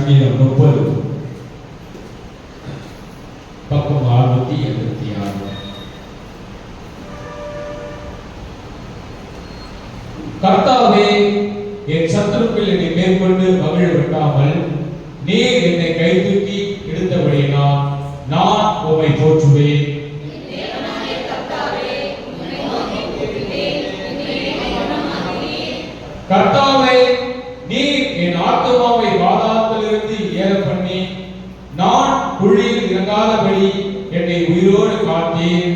சங்கீதம் 30 பக்கம் 686. கர்த்தாவே, என் சத்துருக்கள் என்னை மேற்கொண்டு மகிழ விட்டாமல் நீர் என்னை கை தூக்கி எடுத்தபடியினால் நான் உம்மை போற்றுவேன். கர்த்தாவே, நீர் என் ஆத்துமாவை பாதாளத்திலிருந்து ஏற பண்ணி நான் குழியில் இறங்காதபடி என்னை உயிரோடு காத்தீர்.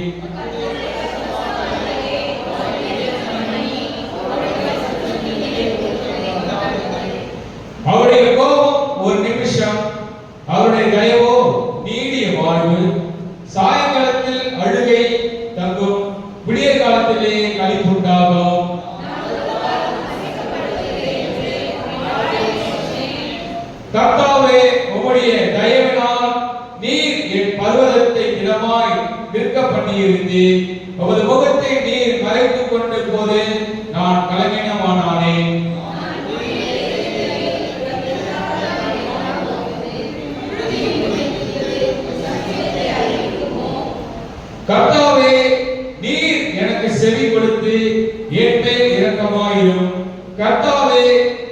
அவருடைய கோபம் ஒரு நிமிஷம், அவருடைய தயவோ நீடிய வாழ்வு. சாயங்காலத்தில் அழுகை தங்கும், விடிய காலத்திலே களிப்புண்டாகும். கர்த்தாவே, உம்முடைய தயவினால் நீர் என் பர்வதத்தை திடமாய் நிற்க பண்ணியிருந்தீர். உமது முகத்தை நீர் மறைத்துக் கொண்ட போது நான் கலங்கினமானேன். கர்த்தாவே, நீர் எனக்கு செவி கொடுத்து என் மேல் இரக்கமாயிரும். கர்த்தாவே,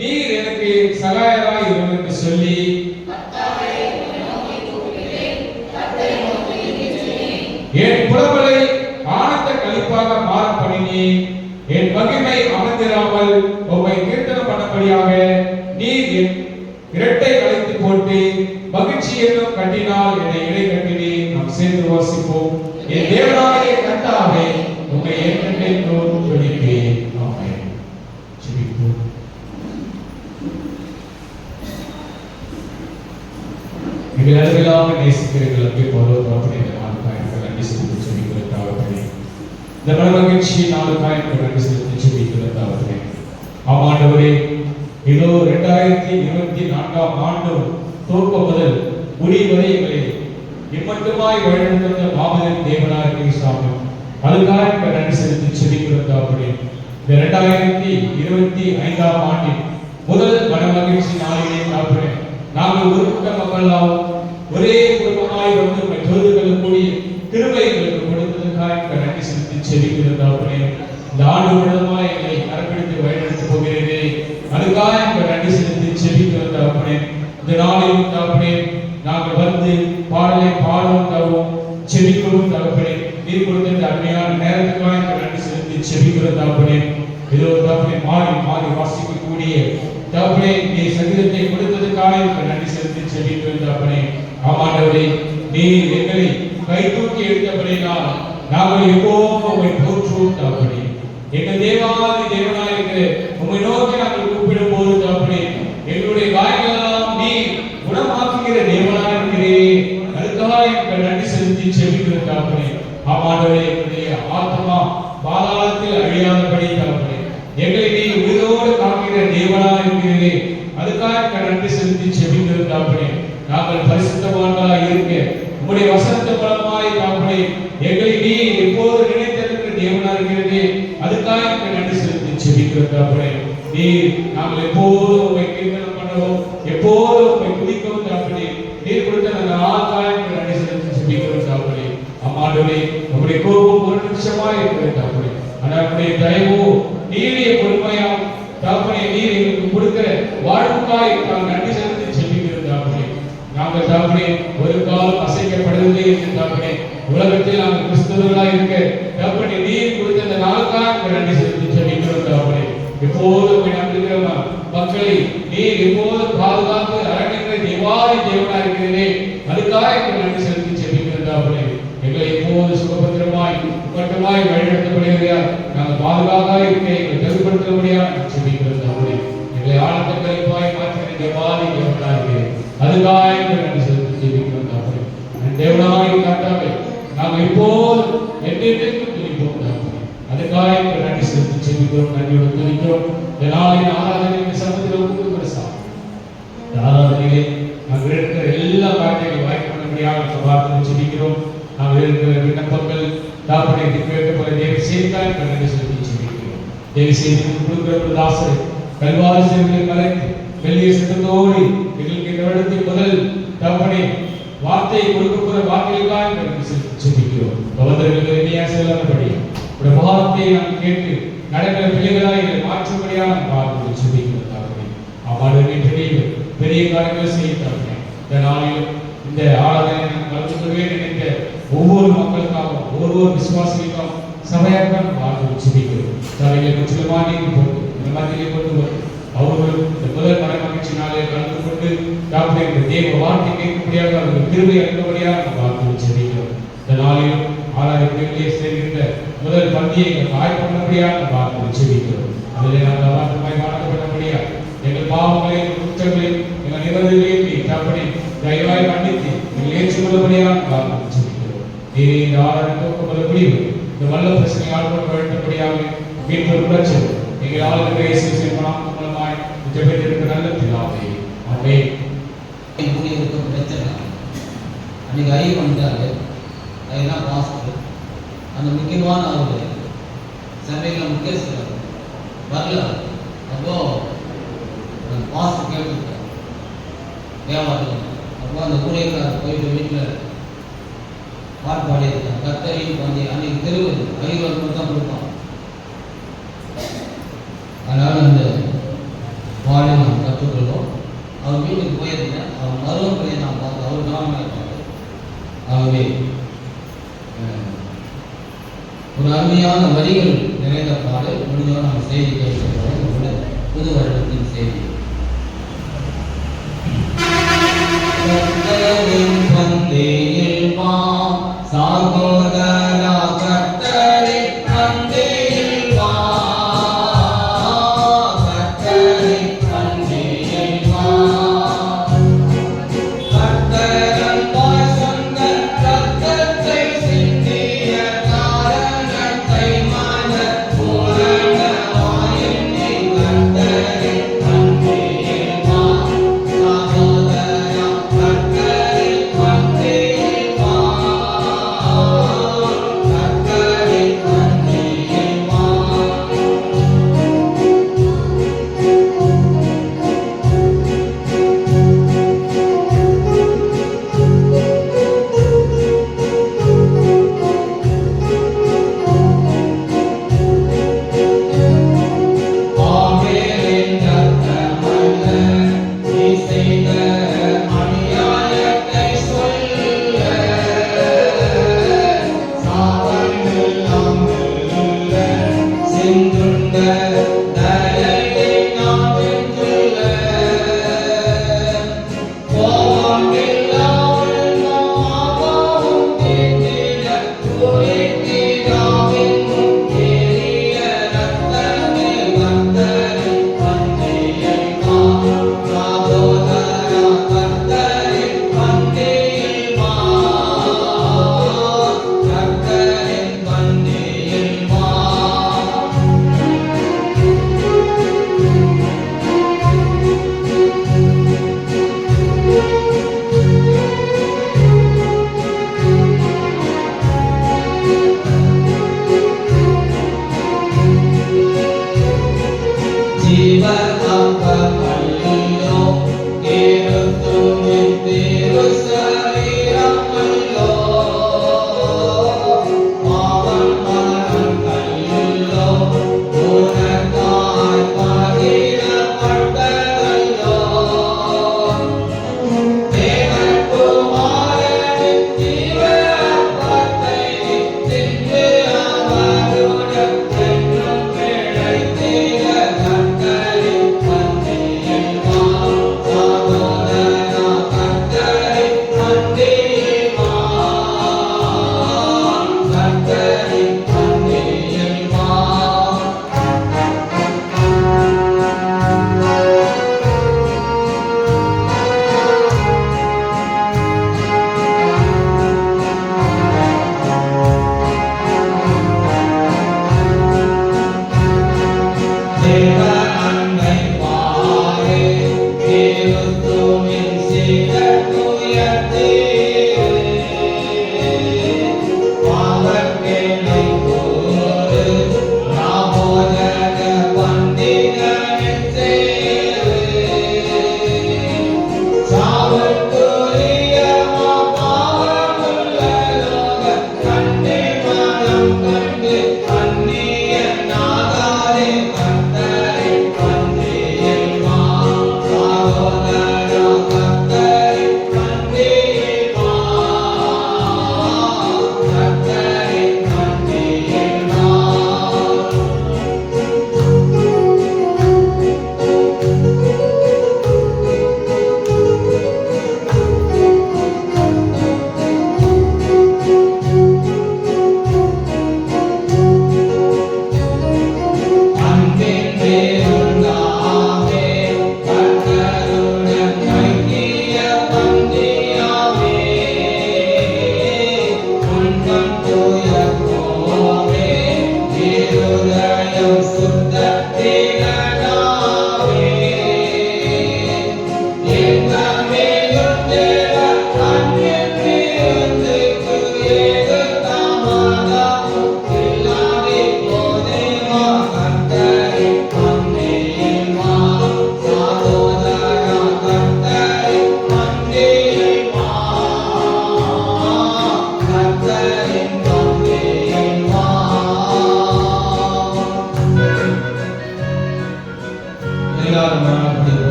நீர் எனக்கு சகாயராயிரும் என்று சொல்லி என் புலம்பலை ஆனந்த களிப்பாக மாற பண்ணினீர். என் மகிமை அமர்ந்திராமல் உம்மை கீர்த்தனம் பண்ணபடியாக நீர் என் இரட்டை கலைத்து போட்டு மகிழ்ச்சி என்னும் கட்டினால் என்னை இடை கட்டினீர். நாம் சேர்ந்து வாசிப்போம். என் தேவனாகிய கர்த்தாவே, உம்மை என்றென்றைக்கும் துதிப்பேன். ஆமென். ஜெபிப்போம். எங்கள் அருகிலாக நேசிக்கிறீர்களுக்கு போதும் நன்றி செலுத்தி ஜெபிக்கிறதாகவே. இந்த மகிழ்ச்சி நாளுக்காக நன்றி செலுத்தி ஜெபிக்கிறதாகவே. ஆமாண்டவரே, இதோ 2024 ஆண்டு துவக்கம் முதல் முடிவு வரை எங்களை இம்மட்டுமாய் வழிநடத்த மாபெரும் தேவனாகிய சாமி, அதுக்காக நன்றி செலுத்தி ஜெபிக்கிறதாகவே. இந்த 2025 ஆண்டின் முதல் மகிழ்ச்சி நாளிலே தாப்பனே, நாங்கள் ஒரு கூட்ட மக்களால் ஒரே குடும்பமாய் வந்து தொழுதுகொள்ளக்கூடிய கிருபை எங்களுக்கு கொடுத்ததற்காக நன்றி செலுத்தி ஜெபிக்கிறதாகவே. இந்த ஆண்டு முழுவதுமாய் எங்களை கரப்பிடித்து வழிநடத்தப் போகிறீரே, அதுக்காக நன்றி செலுத்தி ஜெபிக்கிறதாகவே. இந்த நாளில் தாப்பனே, நாங்கள் வந்து பாடலை பாடவும் தரவும் ஜெபிக்கவும் தகப்பனே, நீர் கொடுத்த இந்த அருமையான நேரத்துக்காக நன்றி செலுத்தி ஜெபிக்கிறதாகவே. இதோ தாப்பனே, மாறி மாறி வாசிக்கக்கூடிய தாப்பனே, நீ சங்கீதத்தை கொடுத்ததுக்காக நன்றி செலுத்தி ஜெபிக்கிறதாகவே. ஆமாண்டவரே, நீர் எங்களை கை தூக்கி எடுத்தபடினால் நாங்கள் எப்போதும் உம்மை போற்றுவோம் தாப்பனே. எங்கள் தேவாதி தேவனாயிருக்கிற உம்மை நோக்கி நாங்கள் கூப்பிடும் போது தாப்பனே, எங்களுடைய காயங்களெல்லாம் நீர் குணமாக்குகிற தேவனாயிருக்கிறே, அதுக்காக நன்றி செலுத்தி ஜெபிக்கிறதாகவே. ஆமாண்டவரே, எங்களுடைய ஆத்மா பாதாளத்தில் அழியாதபடி தாப்பனே, எங்களை நீ உயிரோடு காக்கிற தேவனாயிருக்கிறே, அதுக்காக நன்றி செலுத்தி ஜெபிக்கிறதாகவே. நாங்கள் பரிசுத்தவான்களாய் இருக்க உம்முடைய வசனத்தின் மூலமாய் தாப்பனே, எங்களை நீ எப்போது நினைத்திருக்கிற தேவனாயிருக்கிறதே, அதுக்காக நன்றி செலுத்தி ஜெபிக்கிறதாகவே. நீர் நாங்கள் எப்போதும் உம்மை கீர்த்தனம் பண்ணவும் எப்போதும் உம்மை துதிக்கவும் தாப்பனே, நீர் கொடுத்த அந்த ஆத்மாவுக்கு நன்றி செலுத்தி ஜெபிக்கிறதாகவே. ஆமாண்டவரே, உம்முடைய கோபம் ஒரு நிமிஷமாய் இருக்கிறது தாப்பனே, ஆனால் உம்முடைய தயவோ நீடிய பொறுமையா தாப்பனே, நீர் எங்களுக்கு கொடுக்கிற வாழ்வுக்காய் நாங்கள் நன்றி செலுத்தி ஜெபிக்கிறதாகவே. நாங்கள் தாப்பனே ஒரு காலம் அசைக்கப்படுவதில்லை என்று தாப்பனே, உலகத்தில் நாங்கள் கிறிஸ்தவர்களாய் இருக்க தாப்பனே, நீர் கொடுத்த அந்த நாளுக்காக நன்றி செலுத்தி ஜெபிக்கிறோம் தாப்பனே. எப்போதும் நம்புகிற மக்களை நீர் எப்போது பாதுகாத்து அரண்கிற தேவாதி தேவனாயிருக்கிறதே, அதுக்காக நன்றி செலுத்தி ஜெபிக்கிறோம் தாப்பனே. எங்களை எப்போது சுகபத்திரமாய் மட்டுமாய் வழிநடத்தப்படுகிறார், நாங்கள் பாதுகாப்பாக இருக்க எங்களை தெளிவுபடுத்த முடியாது ஜெபிக்கிறோம் தாப்பனே. எங்களை ஆனந்த கழிப்பாய் மாற்றுகிற தேவாதி தேவனாயிருக்கிறேன், அதுக்காக நன்றி செலுத்தி ஜெபிக்கிறோம் தாப்பனே. தேவனாகிய கர்த்தாவே, நாங்கள் இப்போது என்றென்றைக்கும் துதிப்போம் தாப்பனே, அதுக்காக நன்றி செலுத்தி ஜெபிக்கிறோம், நன்றியோடு துதிக்கிறோம். இந்த நாளின் ஆராதனை சமூகத்தில் உங்களுக்கு ஆராதனையிலே நாங்கள் இருக்கிற எல்லா காரியங்களையும் வாய்ப்பு பண்ணும்படியாக வார்த்தை ஜெபிக்கிறோம். நாங்கள் இருக்கிற விண்ணப்பங்கள் தாப்பனே கேட்கப்பட தேவை செய்தால் நன்றி செலுத்தி ஜெபிக்கிறோம். தேவி செய்து கொடுக்கிற தாசரை கல்வாரி சேவையை கலைத்து வெள்ளிய சித்தத்தோடு எங்களுக்கு வருடத்தின் முதல் தகப்பனே வார்த்தையை கொடுக்கப்படுற வார்த்தைகளுக்காக எங்களுக்கு செபிக்கிறோம். பகவதற்கு இனிமையா செல்லபடி உடைய வார்த்தையை நாம் கேட்டு நடக்கிற பிள்ளைகளாக இதை மாற்றும்படியாக நாம் பார்த்து செபிக்கிறோம். தகப்பனே அம்மாவுடைய பெரிய காரியங்களை செய்ய தகப்பனே இந்த நாளிலும் இந்த ஆராதனை நாம் கலந்து கொள்ளவே நினைத்த ஒவ்வொரு மக்களுக்காகவும் ஒவ்வொரு விசுவாசிகளுக்காகவும் சபையாக பார்த்து செபிக்கிறோம். சபைகளை முற்றிலுமா நீங்கி போட்டு இந்த மத்தியிலே கொண்டு வரும் அவர்களும் இந்த முதல் மன மகிழ்ச்சி நாளை கலந்து கொண்டு டாக்டர் இந்த தேவ வார்த்தை கேட்கக்கூடியாக அவர்கள் திரும்பி அளிக்கபடியாக பார்த்து செபிக்கிறோம். இந்த நாளிலும் ஆராய்ச்சியிலே சேர்கின்ற முதல் பந்தியை ஆய்வுபடியாக பார்த்து செபிக்கிறோம். அதில் நாங்கள் வார்த்தைமாய் வணக்கப்பட்டபடியாக எங்கள் பாவங்களை குற்றங்களை எங்கள் நிபந்தனைகளை தப்படி தயவாய் மன்னித்து எங்கள் ஏற்றுக்கொள்ளபடியாக பார்த்து செபிக்கிறோம். நீரே இந்த ஆராய்ச்சி முடிவு இந்த வல்ல பிரச்சனை ஆட்கொள்ள வேண்டபடியாக மீண்டும் புரட்சி எங்கள் ஆளுநர் இயேசு மூலமாய் ஜெபித்திருக்கிற நல்ல பிதாவே ஆமென். ஊழியருக்கு பிரச்சனை அன்னைக்கு அறிவு பண்ணிட்டாரு. அதெல்லாம் பாஸ்டர் அந்த முக்கியமான அவர் சபையில் முக்கியஸ்தர் வரல. அப்போ பாஸ்டர் கேட்டுருக்கார் வியாபாரம். அப்போ அந்த ஊழியக்காரர் போயிட்டு வீட்டில் பாட்டு பாடியிருக்காங்க. கத்தரையும் வந்து அன்னைக்கு தெருவு அறிவு தான் கொடுப்பான். அதனால் அந்த பாடி நாம் கற்றுக்கொள்வோம். அவர் வீட்டுக்கு போயிருந்தேன். அவர் மருமக்களை நான் பார்த்து அவர் கவனமாக இருப்பாங்க. ஆகவே ஒரு அருமையான வரிகள் நிறைந்த பாடு முடிஞ்சோம். நம்ம செய்தி கேட்கிறோம். புது வருடத்தின் செய்தி பந்தேயில் வா சாகோதரா கர்த்தரின் பந்தேயில் வா கர்த்தரின் பந்தேயில் வா கர்த்தரன் பாசந்த ரத்தத்தை சிந்திய காரணத்தை மன பூரணமாயின் கர்த்தரின் பந்தேயில் வா சாகோதரா கர்த்தரின்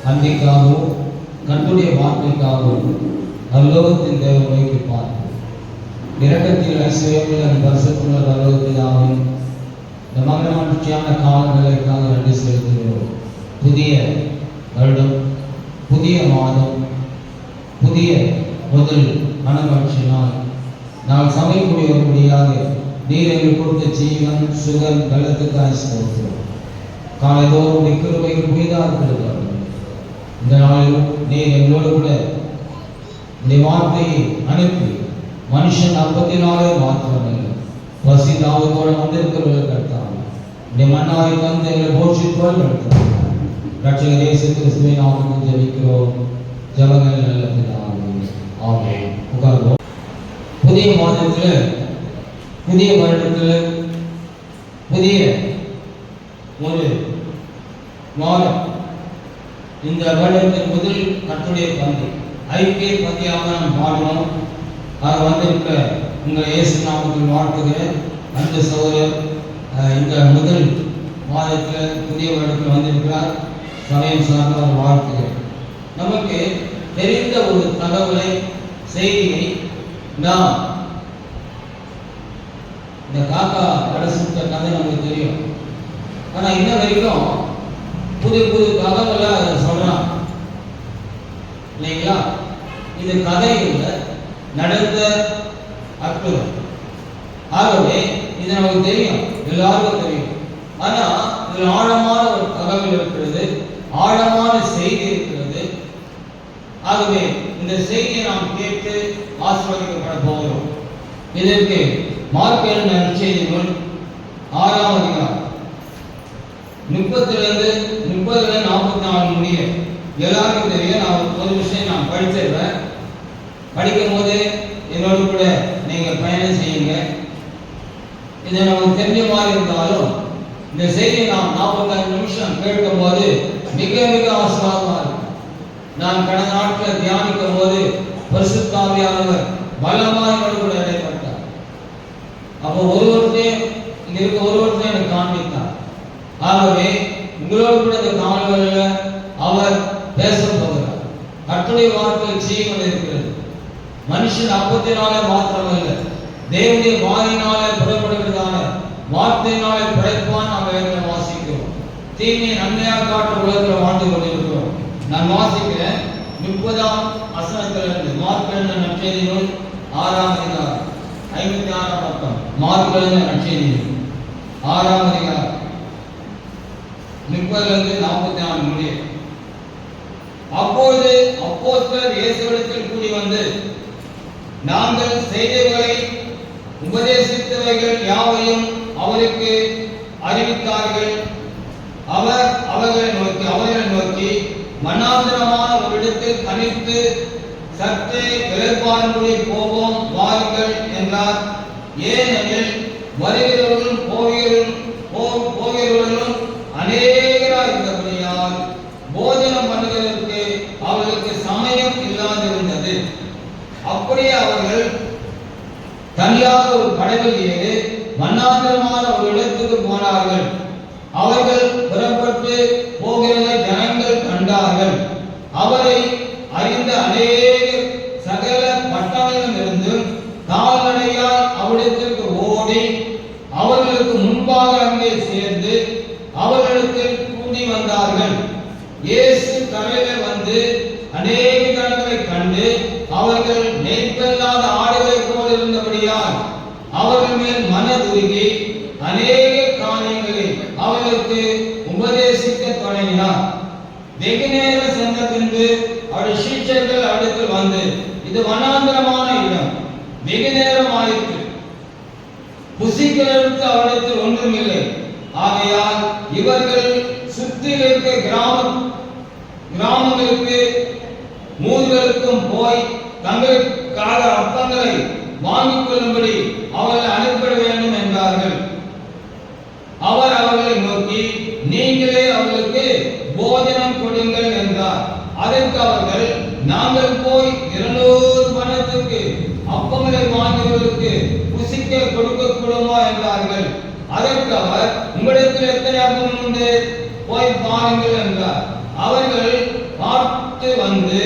அன்றைக்காகவும் கர்த்தருடைய வார்த்தைக்காகவும் பரலோகத்தின் தேவனை நோக்கி பார்ப்போம். இரக்கத்தில் ஐஸ்வர்யமுள்ள பரிசுத்தமுள்ள பரலோகத்திலாகவும் இந்த மகிழ்ச்சியான காலங்களுக்காக நன்றி செலுத்துகிறோம். புதிய வருடம், புதிய மாதம், புதிய முதல் மனமகிழ்ச்சி நாள். நான் சமைக்கக்கூடிய முடியாத நீர் எங்களுக்கு கொடுத்த ஜீவன், சுகம், பலத்துக்காக செலுத்துகிறோம். காலைதோறும் நிற்கிறவைகள் புதிதாக இருக்கிறது. இந்த நாளில் நீர் எங்களோடு கூட இந்த வார்த்தையை அனுப்பி மனுஷன் அப்பத்தினாலே மாத்திரமில்லை பசி தாவத்தோடு வந்திருக்கிறவர்கள் கர்த்தாவே இந்த மன்னாரை தந்து எங்களை போஷித்தோடு கர்த்தாவே ரட்சகர் இயேசு கிறிஸ்துவின் நாமத்தில் ஜெபிக்கிறோம். ஜெபங்கள் நல்ல பிதாவே, ஆமென். உட்கார்வோம். புதிய மாதத்தில், புதிய வருடத்தில், புதிய ஒரு மாதம். இந்த வருடத்தின் முதல் கர்த்தருடைய பந்தி, ஐக்கிய பந்தியாக நாம் பாடுவோம். அது வந்திருக்க உங்கள் இயேசு நாமத்தில் வாழ்த்துகிறேன். அந்த சகோதரர் இந்த முதல் மாதத்தில் புதிய வருடத்தில் வந்திருக்கிறார். சமயம் சார்ந்த அவர் வாழ்த்துகிறேன். நமக்கு தெரிந்த ஒரு தகவலை, செய்தியை நாம் இந்த காக்கா கடைசித்த கதை நமக்கு தெரியும். ஆனால் இன்ன வரைக்கும் புது புது தகவலை சொல்றான் இல்லைங்களா? இது கதை இல்லை, நடந்த அற்புதம். ஆகவே இது நமக்கு தெரியும், எல்லாருக்கும் தெரியும். ஆனா இதில் ஆழமான ஒரு தகவல் இருக்கிறது, ஆழமான செய்தி இருக்கிறது. ஆகவே இந்த செய்தியை நாம் கேட்டு ஆசீர்வதிக்கப்பட போகிறோம். இதற்கு மார்க் எழுதின நற்செய்தி நூல் 6ஆம் அதிகாரம் 30 44 முடிய எல்லாருக்கும் தெரியும். நான் ஒரு விஷயம் நான் படிச்சிருவேன். படிக்கும் போது என்னோடு கூட நீங்கள் பயணம் செய்யுங்க. இதை நமக்கு தெரிஞ்ச மாதிரி இருந்தாலும் இந்த செய்தியை நாம் 45 நிமிஷம் கேட்கும் போது மிக மிக ஆசீர்வாதமாக இருக்கும். நான் கடந்த நாட்களில் தியானிக்கும் போது பரிசுத்த ஆவியானவர் பலமாக என்னோடு கூட இடைப்பட்டார். அப்போ ஒருவருத்தையும் இங்க இருக்க ஒருவருத்தையும் எனக்கு காண்பித்தார். ஆகவே உங்களோடு கூட இந்த காணொலியில் அவர் பேச போகிறார். கர்த்தருடைய வார்த்தை ஜீவன் இருக்கிறது. மனுஷன் அப்பத்தினாலே மாத்திரமல்ல, தேவனுடைய வாயினாலே புறப்படுகிறதான வார்த்தையினாலே பிழைப்பான். நாம் வேதத்தில் வாசிக்கிறோம். தீமையை நன்மையாக காட்ட உலகத்தில் வாழ்ந்து கொண்டிருக்கிறோம். நான் வாசிக்கிறேன் 30ஆம் வசனத்திலிருந்து. மார்க் எழுதின நற்செய்தி நூல் 6ஆம் அதிகாரம் 56ஆம் பக்கம். மார்க் எழுதின நற்செய்தி நூல் 6ஆம் அதிகாரம் 30 44 முடிய. அப்பொழுது அப்போஸ்தலர் இயேசுவிடத்தில் கூடி வந்து, நாங்கள் செய்தவைகளை உபதேசித்தவைகள் யாவையும் அவருக்கு அறிவித்தார்கள். அவர் அவர்களை நோக்கி மனாந்தரமான ஒரு இடத்தில் தனித்து சற்றே இளைப்பாறும்படி போவோம் வாருங்கள் என்றார். ஏனெனில் வருகிறவர்களும் போகிறவர்களும் அநேகராய் இருந்தபடியால் போஜனம் பண்ணுவதற்கு அவர்களுக்கு சமயம் இல்லாதிருந்தது. அப்படியே அவர்கள் தனியாக ஒரு படவில் ஏறி மன்னாந்தரமான ஒரு இடத்துக்கு போனார்கள். அவர்கள் புறப்பட்டு போகிறதை ஜனங்கள் கண்டார்கள். அவரை அறிந்த அநேக சகல பட்டணங்களிலிருந்தும் கால்நடையால் அவ்விடத்திற்கு ஓடி அவர்களுக்கு முன்பாக அங்கே சேர்ந்து அவர்களுக்கு கூடி வந்தார்கள். இயேசு கரையிலே வந்து அநேக ஜனங்களை கண்டு அவர்கள் மேய்ப்பல்லாத ஆடுகளைப் போல இருந்தபடியால் அவர்கள் மேல் மனதுருகி அநேக காரியங்களை அவர்களுக்கு உபதேசிக்க தொடங்கினார். வெகு நேரம் சென்ற பின்பு அவருடைய சீஷர்கள் அவரிடத்தில் வந்து, இது வனாந்தரமான இடம், வெகு நேரம் ஆயிற்று, புசிக்கிறதற்கு அவரிடத்தில் ஒன்றுமில்லை. ஆகையால் இவர்கள் சுற்றில் இருக்க கிராமங்களுக்கு மூர்களுக்கும் போய் தங்களுக்காக அப்பங்களை வாங்கிக் கொள்ளும்படி அவர்களை அனுப்பிட வேண்டும் என்றார்கள். அவர் அவர்களை நோக்கி, நீங்களே அவர்களுக்கு போஜனம் கொடுங்கள் என்றார். அதற்கு அவர்கள், நாங்கள் போய் 200 பணத்துக்கு அப்பங்களை வாங்குவதற்கு புசிக்க கொடுக்க கூடுமா என்றார்கள். அதற்கு அவர், உங்களிடத்தில் எத்தனை அப்பம் உண்டு, போய் பாருங்கள் என்றார். அவர்கள் சாப்பிட்டு வந்து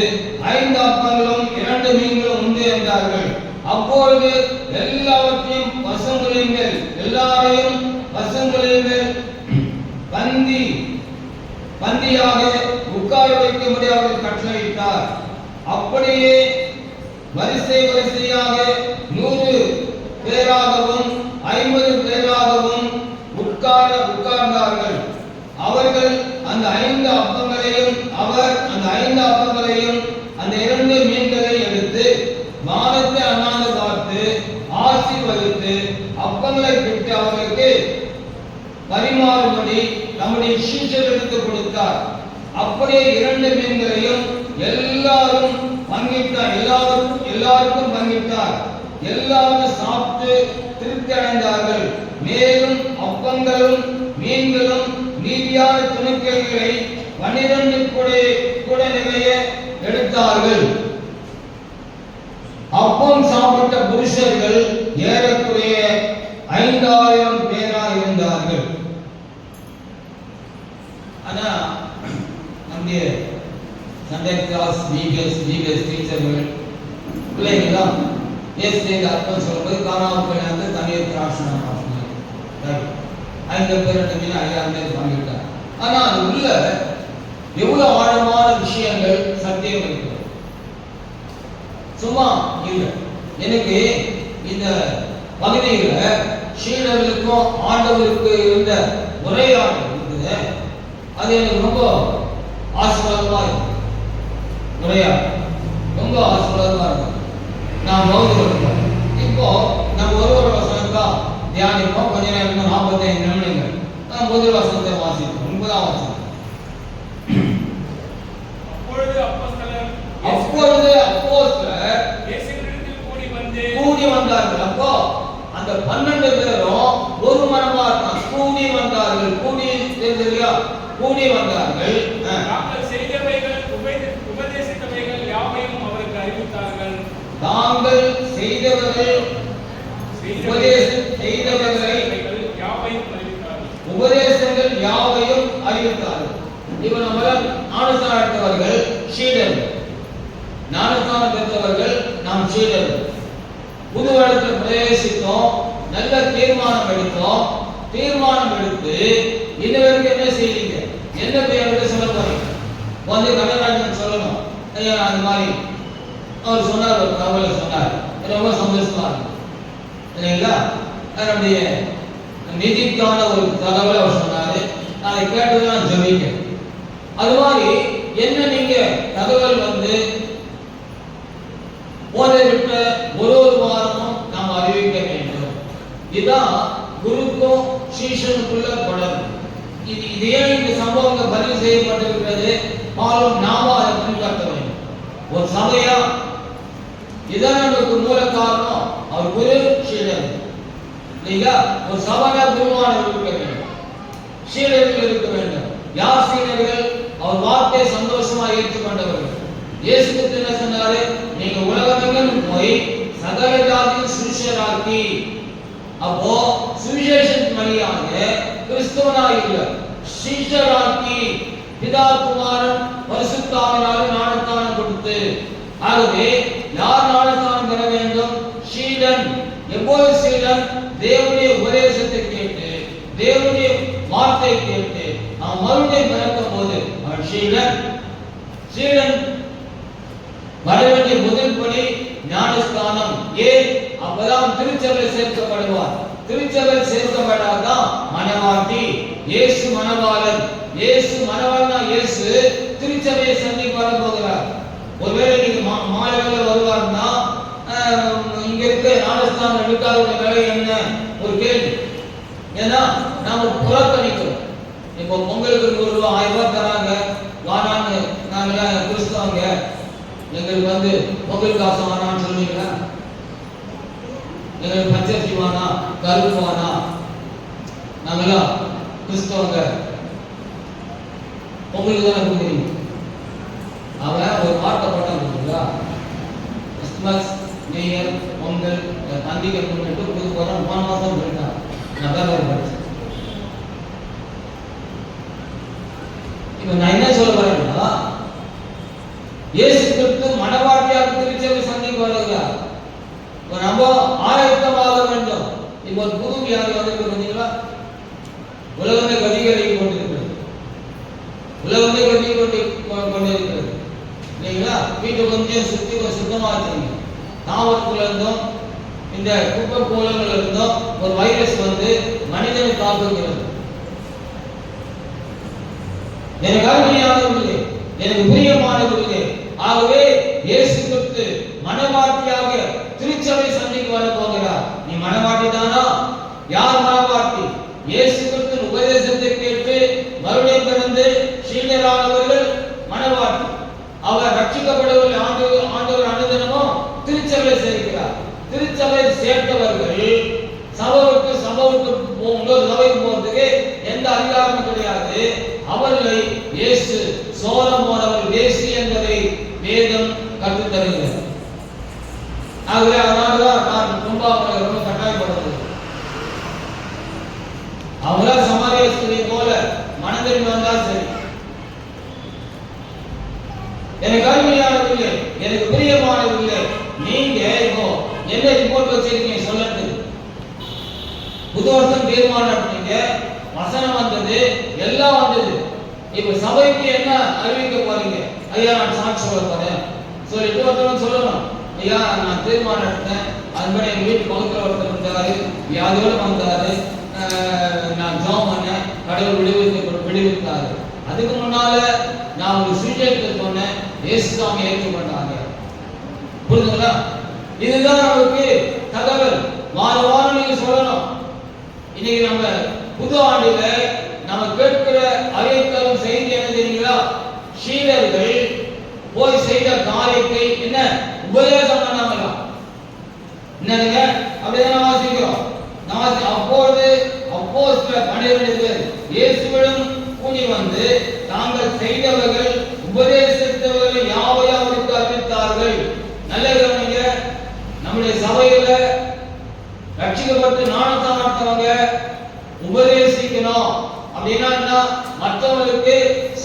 5 அப்பங்களும் 2 மீன்களும் உண்டு என்றார்கள். அப்பொழுது எல்லாவற்றையும் பசங்களின் மேல் எல்லாரையும் பசங்களின் மேல் பந்தியாக உட்கார வைக்கும்படி அவர் கட்டளையிட்டார். அப்படியே வரிசையாக 100 பேராகவும் 50 பேராகவும் உட்கார்ந்தார்கள். அவர்கள் அந்த 5 அப்பங்களையும் அந்த 2 மீன்களை எடுத்து வானத்தை அண்ணாந்து பார்த்து ஆசீர்வதித்து அப்பங்களை பிட்டு அவர்களுக்கு பரிமாறும்படி நம்முடைய சீஷர்களுக்கு கொடுத்தார். அப்படியே 2 மீன்களையும் எல்லாருக்கும் பங்கிட்டார். எல்லாரும் சாப்பிட்டு திருப்தி அடைந்தார்கள். மேலும் அப்பங்களும் மீன்களும் மீதியான துணிக்கைகளை 12 கூட நிறைய எடுத்தார்கள். அப்பம் சாப்பிட்ட புருஷர்கள் ஏறக்குறைய 5000 பேராக இருந்தார்கள். ஆனா நம்முடைய சண்டே கிளாஸ் பிபிஎஸ் டீச்சர்கள் பிள்ளைங்களாம் ஏசுக்கு அர்த்தம் சொல்லும்போது காணாமல் அந்த தண்ணீர் திராட்சணம் 5 பேர் 2 மீன் 5000 பேர் பண்ணிட்டார். ஆனா அது உள்ள எவ்வளவு ஆழமான விஷயங்கள் சத்தியம் இருக்கிறது. சும்மா இல்லை. எனக்கு இந்த பகுதியில் சீடர்களுக்கும் ஆண்டவருக்கு இருந்த உரையாடல் இருக்குது. அது எனக்கு ரொம்ப ஆசீர்வாதமா இருக்கு. உரையாடல் ரொம்ப ஆசீர்வாதமா இருக்கு. நான் பௌத்த கொடுப்பேன். இப்போ நம்ம ஒரு வசனத்தா தியானிப்போம். கொஞ்ச நேரம் 45 நிமிடங்கள் நான் முதல் வசனத்தை வாசிப்போம். 9ஆம் வசனம். அப்பொழுது அப்போஸ்தலர் இயேசுவினிடத்தில் கூடி வந்தார்கள். அப்போ அந்த 12 பேரும் ஒரு மனமா இருந்தாங்க. கூடி வந்தார்கள். கூடி வந்தார்கள். தாங்கள் செய்தவைகள் உபதேசித்தவைகள் யாவையும் அவருக்கு அறிவித்தார்கள். தாங்கள் செய்தவைகளை உபதேசங்கள் யாவையும் அறிவித்தார்கள். இவன் நம்மள ஞானஸ்தானம் எடுத்தவர்கள் சீடர்கள். ஞானஸ்தானம் பெற்றவர்கள் நாம் சீடர்கள். புது வருடத்தில் பிரவேசித்தோம். நல்ல தீர்மானம் எடுத்து இன்னவருக்கு என்ன செய்வீங்க? என்ன பெயரோட சொல்ல போறீங்க? வந்து கனராஜன் சொல்லணும். ஐயா அந்த மாதிரி அவர் சொன்னார், ஒரு தகவலை சொன்னார். ரொம்ப சந்தோஷமா இருக்கு இல்லைங்களா? நம்முடைய நிதிக்கான ஒரு தகவலை அவர் சொன்னாரு. அதை கேட்டது நான் ஜெபிக்கிறேன். அது மாதிரி என்ன நீங்க தகவல் வந்து போதை விட்ட ஒரு வாரமும் நாம் அறிவிக்க வேண்டும். இதுதான் குருக்கும் சீஷனுக்குள்ள தொடர்பு. இதே இந்த சம்பவங்கள் பதிவு செய்யப்பட்டிருக்கிறது. பாலும் நாம அதை பின்பற்ற வேண்டும். ஒரு சபையா இதான் நமக்கு மூல காரணம். அவர் குரு சீடர் இல்லைங்களா? ஒரு சபையா குருவானவர் இருக்க வேண்டும், சீடர்கள் இருக்க வேண்டும். யார் சீடர்கள்? அவர் வார்த்தையை சந்தோஷமா ஏற்றுக்கொண்டவர்கள். இயேசு கிறிஸ்து என்ன சொன்னாரு? நீங்க உலகமெங்கும் போய் சகல ஜாதியும் சுவிசேஷராக்கி. அப்போ சுவிசேஷன் வழியாக கிறிஸ்துவனாய் இல்ல, சீஷராக்கி பிதா குமாரன் பரிசுத்த ஆவியானவர் ஞானஸ்தானம் கொடுத்து. ஆகவே யார் ஞானஸ்தானம் பெற வேண்டும்? சீடன். எப்போது சீடன்? தேவனுடைய உபதேசத்தை கேட்டு, தேவனுடைய வார்த்தை கேட்டு அவன் மறுபடியும் பிறக்கும் போது அவன் சீடன் வர வேண்டிய முதல் படி ஞானஸ்தானம். ஏன்? அப்பதான் திருச்சபையில் சேர்க்கப்படுவார். திருச்சபையில் சேர்க்கப்படாதான் மனவாட்டி. இயேசு மனவாளன். இயேசு மனவாளன். இயேசு திருச்சபையை சந்திக்க வர போகிறார். ஒருவேளை நீங்க மாலையில் வருவார்னா இங்க இருக்க ஞானஸ்தானம் எடுக்காத வேலை என்ன ஒரு கேள்வி. ஏன்னா நாம புறக்கணிக்கிறோம். இப்போ பொங்கலுக்கு 100 ரூபாய் 1000 ரூபாய் தராங்க. வானான்னு நாங்களாம் கிறிஸ்தவங்க, எங்களுக்கு வந்து பொங்கல் காசு வானான்னு சொல்லுவீங்களா? எங்களுக்கு பச்சரிசி வானா, கருப்பு வானா? நாங்களாம் கிறிஸ்தவங்க, பொங்கலுக்கு தானே கொடுக்குறீங்க. அவன் ஒரு வார்த்தை போட்டான் கொடுக்குறீங்களா? கிறிஸ்துமஸ், நியூ இயர், பொங்கல், பண்டிகை முன்னிட்டு புது போகிறோம் 3 மாதம் போயிட்டான். நான் தான் படித்தேன். இப்போ நான் என்ன சொல்ல வரேன்னா, இயேசு கிறிஸ்து மனவாட்டியாக திருச்சபை சந்திக்க வருகிறார். நம்ம ஆயத்தமாக வேண்டும். இப்போ ஒரு புது வியாதி வந்திருக்கு பார்த்தீங்களா? உலகமே கதிகரிக்கு கொண்டிருக்கிறது. உலகமே கதி கொண்டிருக்கிறது இல்லைங்களா? வீட்டை கொஞ்சம் சுத்தமாக வச்சுருங்க. தாவரத்துல இருந்தும் இந்த குப்பை கூலங்கள் இருந்தும் ஒரு வைரஸ் வந்து மனிதனை தாக்குகிறது. எனக்கு அருமையானவர்களே, எனக்கு பிரியமானவர்களே, ஆகவே இயேசு கிறிஸ்து மனவாட்டியாக திருச்சபை சந்திக்க வர போகிறார். நீ மனவாட்டி தானா? யார் மனவாட்டி? இயேசு கிறிஸ்துவின் உபதேசத்தை கேட்டு மறுபடியும் பிறந்து சீடரானவர்கள் மனவாட்டி. அவர் ரட்சிக்கப்படவில்லை. ஆண்டவர் அனுதினமும் திருச்சபை சேர்க்கிறார். திருச்சபை சேர்த்தவர்கள் சபைக்கு இன்னொரு சபைக்கு போறதுக்கு எந்த அதிகாரமும் கிடையாது. அவர்களை இயேசு சோரம் போனவர் வேசி என்பதை வேதம் கற்றுத் தருகிறது. ஆகவே அதனாலதான் நான் ரொம்ப கட்டாயப்படுறது. அவங்களா சமாரிய ஸ்திரீ போல மனதில் வந்தா சரி. எனக்கு அருமையானதில்லை, எனக்கு பிரியமானதில்லை. நீங்க இப்போ என்ன ரிப்போர்ட் வச்சிருக்கீங்க சொல்லட்டு? புது வருஷம் தீர்மானம் எடுத்தீங்க, வசனம் வந்தது, எல்லாம் வந்தது. இப்ப சபைக்கு என்ன அறிவிக்க போறீங்க? ஐயா நான் சாட்சி சொல்ல போறேன் சொல்லிட்டு ஒருத்தவங்க சொல்லணும். ஐயா நான் தீர்மானம் எடுத்தேன், அதுபடி எங்க வீட்டு பக்கத்துல ஒருத்தர் இருந்தாரு, வியாதியோட வந்தாரு, நான் ஜெபம் பண்ணேன், கடவுள் விடுவித்தாரு. அதுக்கு முன்னால நான் ஒரு சுவிசேஷத்தை சொன்னேன், இயேசுசாமி ஏற்றுக்கொண்டாங்க. புரியுதுங்களா? இதுதான் நமக்கு தகவல். வாரம் நீங்க சொல்லணும். இன்னைக்கு நம்ம புது ஆண்டுல நம்ம கேட்கிற அறிவித்தலும் செய்தி என்ன தெரியுங்களா? சீடர்கள் போய் செய்த காரியத்தை என்ன உபதேசம் பண்ணாங்களா? என்னங்க அப்படிதான் வாசிக்கிறோம். அப்போது அப்போஸ்தலர் 12 பேர் இயேசுவிடம் கூடி வந்து தாங்கள் செய்தவர்கள் உபதேசித்தவர்கள் யாவையும் அவருக்கு அறிவித்தார்கள். நல்ல கவனிங்க. நம்முடைய சபையில ரட்சிக்கப்பட்டு ஞானஸ்நானத்தவங்க உபதேசிக்கணும். அப்படின்னா என்ன? மற்றவர்களுக்கு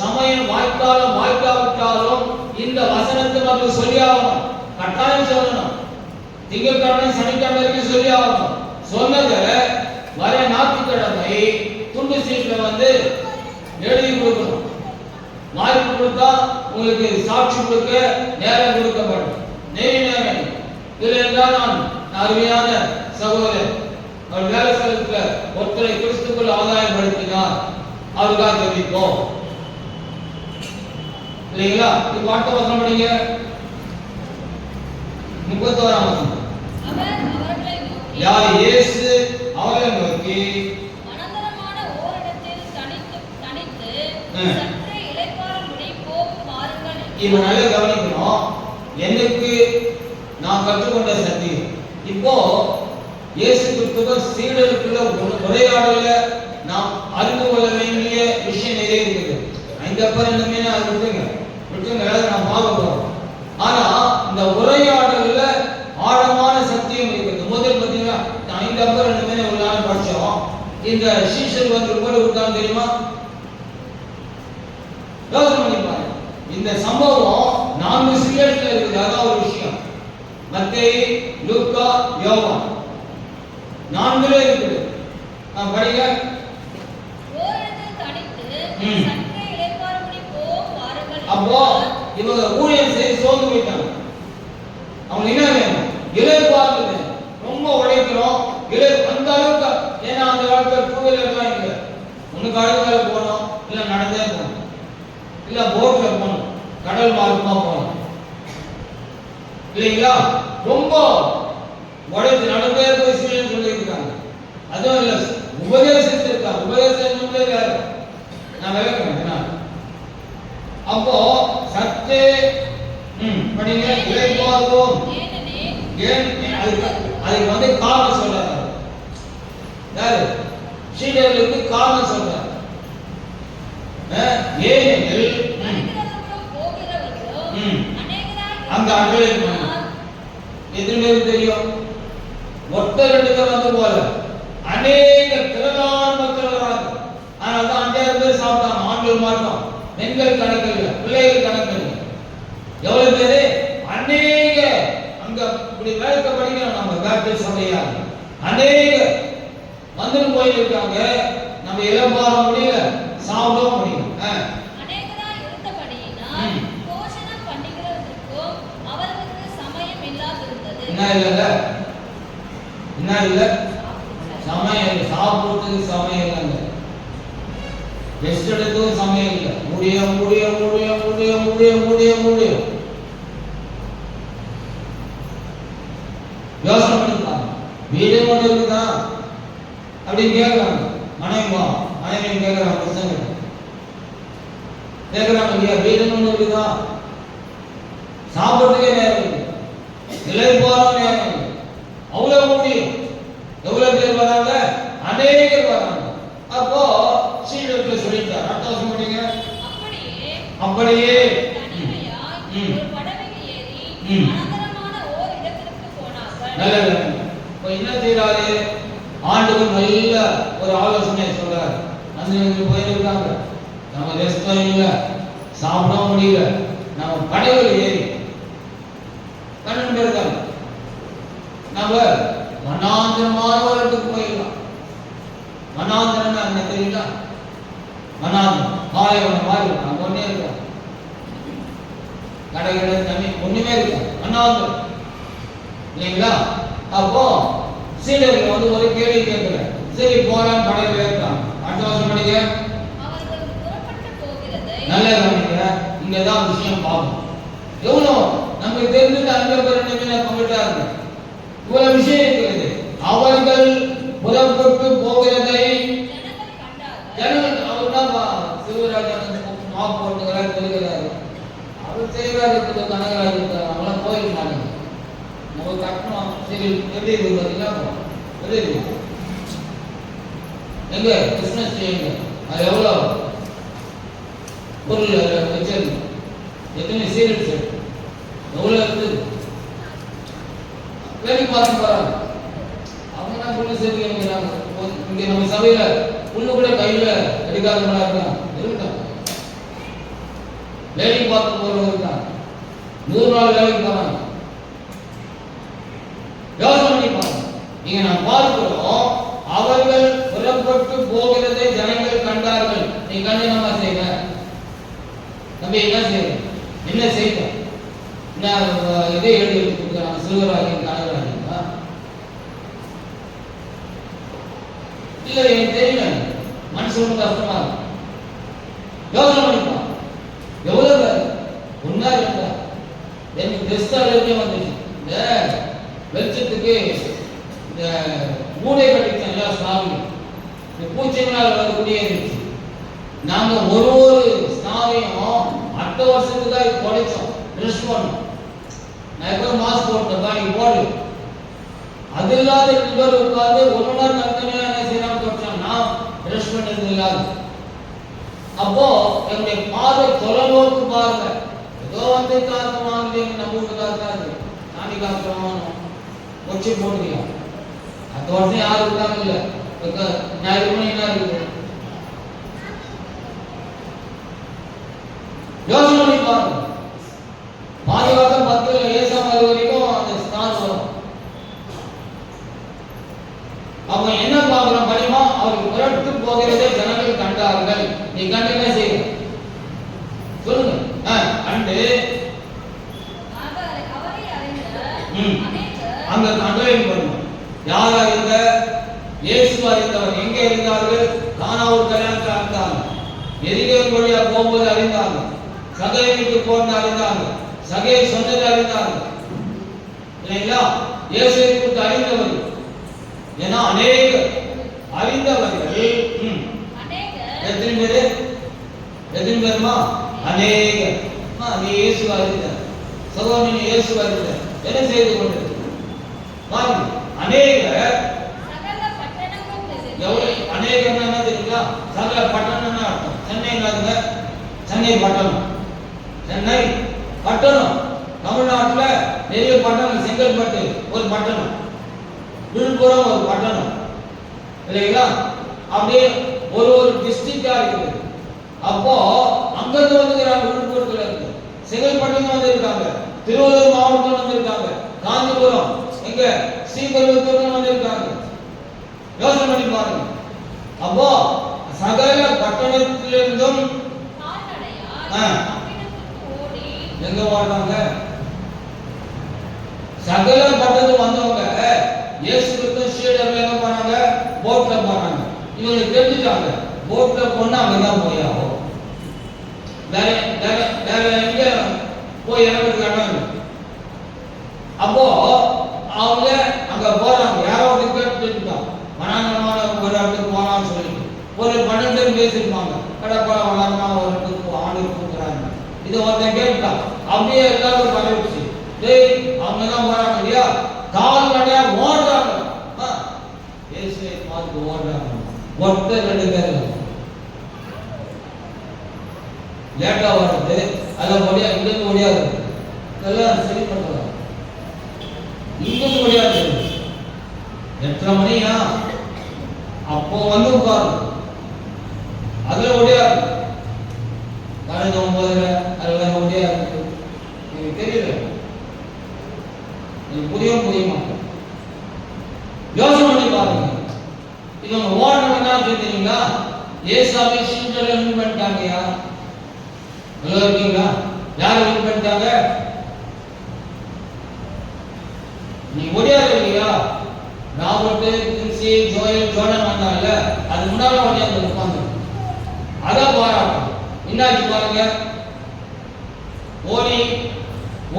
சமயம் வாய்க்காவிட்டாலும் இந்த வசனத்தை மக்கள் சொல்லி ஆகணும். கட்டாயம் சொல்லணும். திங்கட்கிழமை சனிக்கிழமை வரைக்கும் சொல்லி ஆகணும். சொன்னதை வர ஞாயிற்றுக்கிழமை துண்டு சீட்ல வந்து எழுதி கொடுக்கணும். வாய்ப்பு கொடுத்தா உங்களுக்கு சாட்சி கொடுக்க நேரம் கொடுக்கப்படும். நேரம் இதுல என்றால் நான் அருமையான சகோதரர் அவர் வேலை ஸ்தலத்துல ஒருத்தரை கிறிஸ்துக்குள் ஆதாயப்படுத்தினார், அவருக்காக தெரிவிப்போம் இல்லைங்களா? இப்ப அடுத்த வசனம் படிங்க. 31ஆம் வசனம். யார்? இயேசு அவர்களை நோக்கி வனாந்தரமான ஓரிடத்தில் தனித்து சற்றே இளைப்பாறும்படி போகும் வாருங்கள். இப்ப நல்லா கவனிக்கணும். எனக்கு நான் கற்றுக்கொண்ட சத்தியம். இப்போ இயேசு கிறிஸ்துவ சீடருக்குள்ள உரையாடல நாம் அறிந்து கொள்ள வேண்டிய விஷயம் நிறைய இருக்குது. 5 அது விட்டுங்க நான் பார்க்க போறோம். ஆனா இந்த உரையாடல்ல ஆழமான சத்தியம் இருக்குது. முதல் பார்த்தீங்கன்னா 5 ஒரு நாள் படிச்சோம். இந்த சீஷர் வந்து ரிப்போர்ட் கொடுத்தாங்க தெரியுமா? யோசனை பண்ணி பாருங்க. இந்த சம்பவம் 4 சீஷர்ல இருக்குது. அதான் ஒரு விஷயம். மத்தேயு, லூக்கா, யோவான் 4 இருக்குது. நான் படிங்க. ஓரிடத்தில் தனித்து சற்றே இளைப்பாறும்படி போகும் வாருங்கள். அப்போ இவங்க ஊழியம் செய்து சோர்ந்து போயிட்டாங்க. அவங்க என்ன வேணும்? இளைப்பாறு வேணும். ரொம்ப உழைக்கிறோம், அந்த அளவுக்கு. ஏன்னா அந்த காலத்துல 2 வீலர்லாம் இல்லை. ஒண்ணு கடற்கரை போனோம், இல்ல நடந்தே போனோம், இல்ல போட்ல போனோம், கடல் மார்க்கமா போனோம் இல்லைங்களா? ரொம்ப உழைத்து நடந்தே போய் சொல்லியிருக்காங்க. அதுவும் இல்ல உபதேசித்திருக்காங்க. உபதேசம் வேற. நான் விளக்குறேன். அப்போ சத்தே படிங்க. இளைப்பாறுவோம். அதுக்கு வந்து காரணம் சொல்றாரு. யாரு? சீடர்களுக்கு காரணம் சொல்றாரு. ஏனெனில் அந்த அட்வைஸ் எத்தனை பேருக்கு தெரியும்? ஒட்ட 2 பேர் வந்து போல அநேக திரளான மக்கள் வராங்க. அதனால தான் 5000 பேர் சாப்பிட்டாங்க. ஆண்கள் மார்க்கம், பெண்கள் கணக்கு இல்லை, பிள்ளைகள் கணக்கு இல்லை. எவ்வளவு அங்க இப்படி வேலைக்கு படிக்கிறோம் நம்ம பேப்டிஸ்ட் சபையா. அநேக வந்துட்டு போயிருக்காங்க. நம்ம இளம்பாரம் முடியல, சாப்பிடவும் முடியல. அநேகராய் இருந்தபடியினால் போஷணம் பண்ணுகிறதற்கும் அவர்களுக்கு சமயம் இல்லாதிருந்தது. என்ன இல்ல சமயம், சாப்பிடுறதுக்கு சமயம் இல்லைங்க, ரெஸ்ட் எடுக்கவும் சமயம் இல்லை. முடியும் யோசனை பண்ணிருக்காங்க. வீடு கொண்டு இருக்குதான் அப்படின்னு கேட்கறாங்க. மனைவி கேட்கறாங்க, பசங்க கேட்கறாங்க, இல்லையா வீடு கொண்டு இருக்குதான், சாப்பிட்றதுக்கே நேரம் இல்லை, இலை போறோம் நேரம் இல்லை. அவ்வளவு முடியும். எவ்வளவு பேர் வராங்க? அநேகர் வராங்க. அப்போ சீடர்கள் சொல்லிட்டார், அட்டோசம் பண்ணீங்க. அப்படியே தனிமையாய் ஒரு படகில் ஏறி அனந்தரமான ஓர் இடத்திற்கு போனார்கள். நல்லது. இப்போ என்ன செய்யறாரு? ஆண்டவர் நல்ல ஒரு ஆலோசனை சொல்றாரு. அந்த போயிருக்காங்க, நம்ம ரெஸ்டும் இல்லை, சாப்பிட முடியல, நம்ம படகுல ஏறி 12 பேர் இருக்காங்க, நம்ம வனாந்திரமான ஒரு இடத்துக்கு போயிடலாம். வனாந்திரம்னா என்ன தெரியுங்களா? வனாந்திரம் பாலைவனம் மாதிரி இருக்கும். அங்க ஒன்னே இருக்கா, கடைகளை தண்ணி ஒண்ணுமே இருக்கா, வனாந்திரம் இல்லைங்களா? அப்போ சீடர்கள் வந்து ஒரு கேள்வி கேட்கிறேன். சரி போறான், படையில இருக்கான். அடுத்த வருஷம் படிக்க அவர்கள் புறப்பட்டு போகிறதை நல்ல கவனிக்க. இங்கதான் விஷயம் பார்க்கணும். எவ்வளவு நமக்கு தெரிஞ்சது அங்க பெருமையில பங்கிட்டா இருக்கு. இவ்வளவு விஷயம் இருக்கிறது. அவர்கள் புறப்பட்டு போகிறதை ஜனங்கள், அவர் தான் சிவராஜன் மாப்பு போட்டுக்கிறார், சொல்லுகிறாரு. அவர் செய்வாரு, கனகராஜ் இருக்காரு, அவங்களாம் போயிருக்காங்க. நம்ம கட்டணம் சரி எப்படி இருக்கு பார்த்தீங்களா? எப்படி இருக்கு? எங்க பிசினஸ் செய்யுங்க, அது எவ்வளோ பொருள் வச்சிருங்க, எத்தனை சீரியல்ஸ் எவ்வளோ இருக்குது, வேலைக்கு பார்த்து போறாங்க. அவங்க தான் புல்லு சேர்க்கிறாங்க. இங்க நம்ம சபையில புல்லு கூட கையில எடுக்காதவங்களா இருக்காங்க. வேலைக்கு பார்த்து போறவங்க இருக்காங்க. 100 நாள் வேலைக்கு போறாங்க. யோசனை பண்ணி பாருங்க. இங்க நான் பார்க்கிறோம், அவர்கள் புறப்பட்டு போகிறதை ஜனங்கள் கண்டார்கள். நீ கண்டு நம்ம செய்வ தம்பி, என்ன செய்ய, என்ன செய்ய, இதே எழுதி கொடுக்குறாங்க. சிவராஜன் கனகராஜன் இல்ல, எனக்கு தெரியல, மனுஷனுக்கு கஷ்டமா இருக்கு. யோசனை பண்ணிப்பான். எவ்வளவு ஒன்னா இருக்கா, எனக்கு பெஸ்டாலே வந்துச்சு. இந்த வெளிச்சத்துக்கு இந்த மூடை கட்டிச்சேன் எல்லாம் சாமி, இந்த பூச்சிகளால் வந்து குடியேறிச்சு. நாங்க ஒரு ஸ்நாவையும் அடுத்த வருஷத்துக்கு தான் இது குறைச்சோம். ட்ரெஸ் பண்ணோம். நான் எப்போ மாஸ்க் போட்டேன், நீ போடு. அது இல்லாத 2 பேர் உட்கார்ந்து 1 மணி நேரம் தனித்தனியா என்ன செய்யறாங்க தொடச்சாங்க. நான் ட்ரெஸ் பண்ணது இல்லாது. அப்போ என்னுடைய பார்வை தொலைநோக்கு பாருங்க. ஏதோ வந்து காசு வாங்கி நம்ம வீட்டுக்காக தான் சாமி காசு வாங்கணும், வச்சு போட்டுக்கலாம். அடுத்த வருஷம் யாரும் இருக்காங்க இல்லை, ஞாயிறு மணி என்ன இருக்குது, யோசனை பண்ணி பாருங்க. பாதுகாக்க 10 ஏசாம் வரைக்கும் அந்த ஸ்டார் வரும். அவங்க என்ன பார்க்கிறோம் படிமா? அவருக்கு புறப்பட்டு போகிறதை ஜனங்கள் கண்டார்கள். நீ கண்டு என்ன செய்ய சொல்லுங்க. கண்டு அங்க கண்டறியும் பண்ணும். யார் அறிந்த? இயேசு அறிந்தவர். எங்கே அறிந்தார்கள்? கானாவூர் கல்யாணத்தில் அறிந்தாங்க. எரிகோவின் வழியா போகும்போது அறிந்தாங்க. சகைக்கு போன அறிந்தாங்க. சகையை சொன்னதை அறிந்தாங்க. இல்லைங்களா? இயேசுவை குறித்து அறிந்தவர். ஏன்னா அநேக அறிந்தவர்கள் எத்தனை பேருமா? அநேக. நீ இயேசு அறிந்த சகோதரன், இயேசு அறிந்த என்ன செய்து கொண்டு அநேக எவ்வளவு அநேக என்ன தெரியுங்களா? சகல பட்டணம்னு அர்த்தம். சென்னை என்னதுங்க? சென்னை பட்டணம். சென்னை பட்டணம். தமிழ்நாட்டுல நிறைய பட்டணம். செங்கல்பட்டு ஒரு பட்டணம், விழுப்புரம் ஒரு பட்டணம், இல்லைங்களா? அப்படியே ஒரு டிஸ்ட்ரிக்டா இருக்குது. அப்போ அங்கிருந்து வந்துக்கிறாங்க. விழுப்புரத்துல இருக்கு, செங்கல்பட்டு வந்து இருக்காங்க, திருவள்ளூர் மாவட்டத்தில் வந்து இருக்காங்க, காஞ்சிபுரம், எங்க ஸ்ரீபெரும்புத்தூர் வந்திருக்காங்க. யோசனை பண்ணி பாருங்க. அப்போ சகல பட்டணத்திலிருந்தும் எங்க வாழ்றாங்க? சகல பட்டணத்துக்கு வந்தவங்க இயேசு கிறிஸ்து சீடர்கள் எங்க போனாங்க? போட்ல போனாங்க. இவங்க தெரிஞ்சுட்டாங்க போட்ல போனா அங்கதான் போயாகும். வேற எங்க போய் இறங்குறதுக்கு இடம் இல்லை. அப்போ அவங்க அங்க போறாங்க. யாரோ ஒரு கேட்டுட்டாங்க மனாந்தரமான ஒரு இடத்துக்கு போனான்னு சொல்லிட்டு ஒரு 12 பேர் பேசிருப்பாங்க. கடப்பா வளர்மா ஒரு இடத்துக்கு ஆண்டு கூப்பிடுறாங்க. இது ஒருத்தன் கேட்டான். அப்படியே எல்லாரும் பரவிச்சு டேய் அவங்க தான் போறாங்க இல்லையா, கால் நடையா ஓடுறாங்க. இயேசுவை பார்த்து ஓடுறாங்க. ஒட்ட 2 பேர் லேட்டா வர்றது, அதெல்லாம் ஒடியா இங்கிருந்து ஒடியாது, இதெல்லாம் சரி பண்ணுறாங்க. இங்கிருந்து ஒடியாது 8:30 மணியா அப்போ வந்து உட்காரு, அதுல ஒடியாது 9:30 அதெல்லாம் ஒடியாது. எனக்கு தெரியல, நீங்க புரிய மாட்டேன். யோசனை பண்ணி பாருங்க. இவங்க ஓடணும்னா தெரியுங்களா, ஏசாவை சீடர்கள் வின் பண்ணிட்டாங்கயா. நல்லா இருக்கீங்களா? யாரை வின் பண்ணிட்டாங்க? நீ ஒடியாது இல்லையா? ராபர்ட், கின்சி, ஜோயல், ஜோர்டன் வந்தாங்கல்ல, அது முன்னால ஒடியாது உட்காந்து அதான் பாராட்டம். என்னாச்சு பாருங்க, ஓடி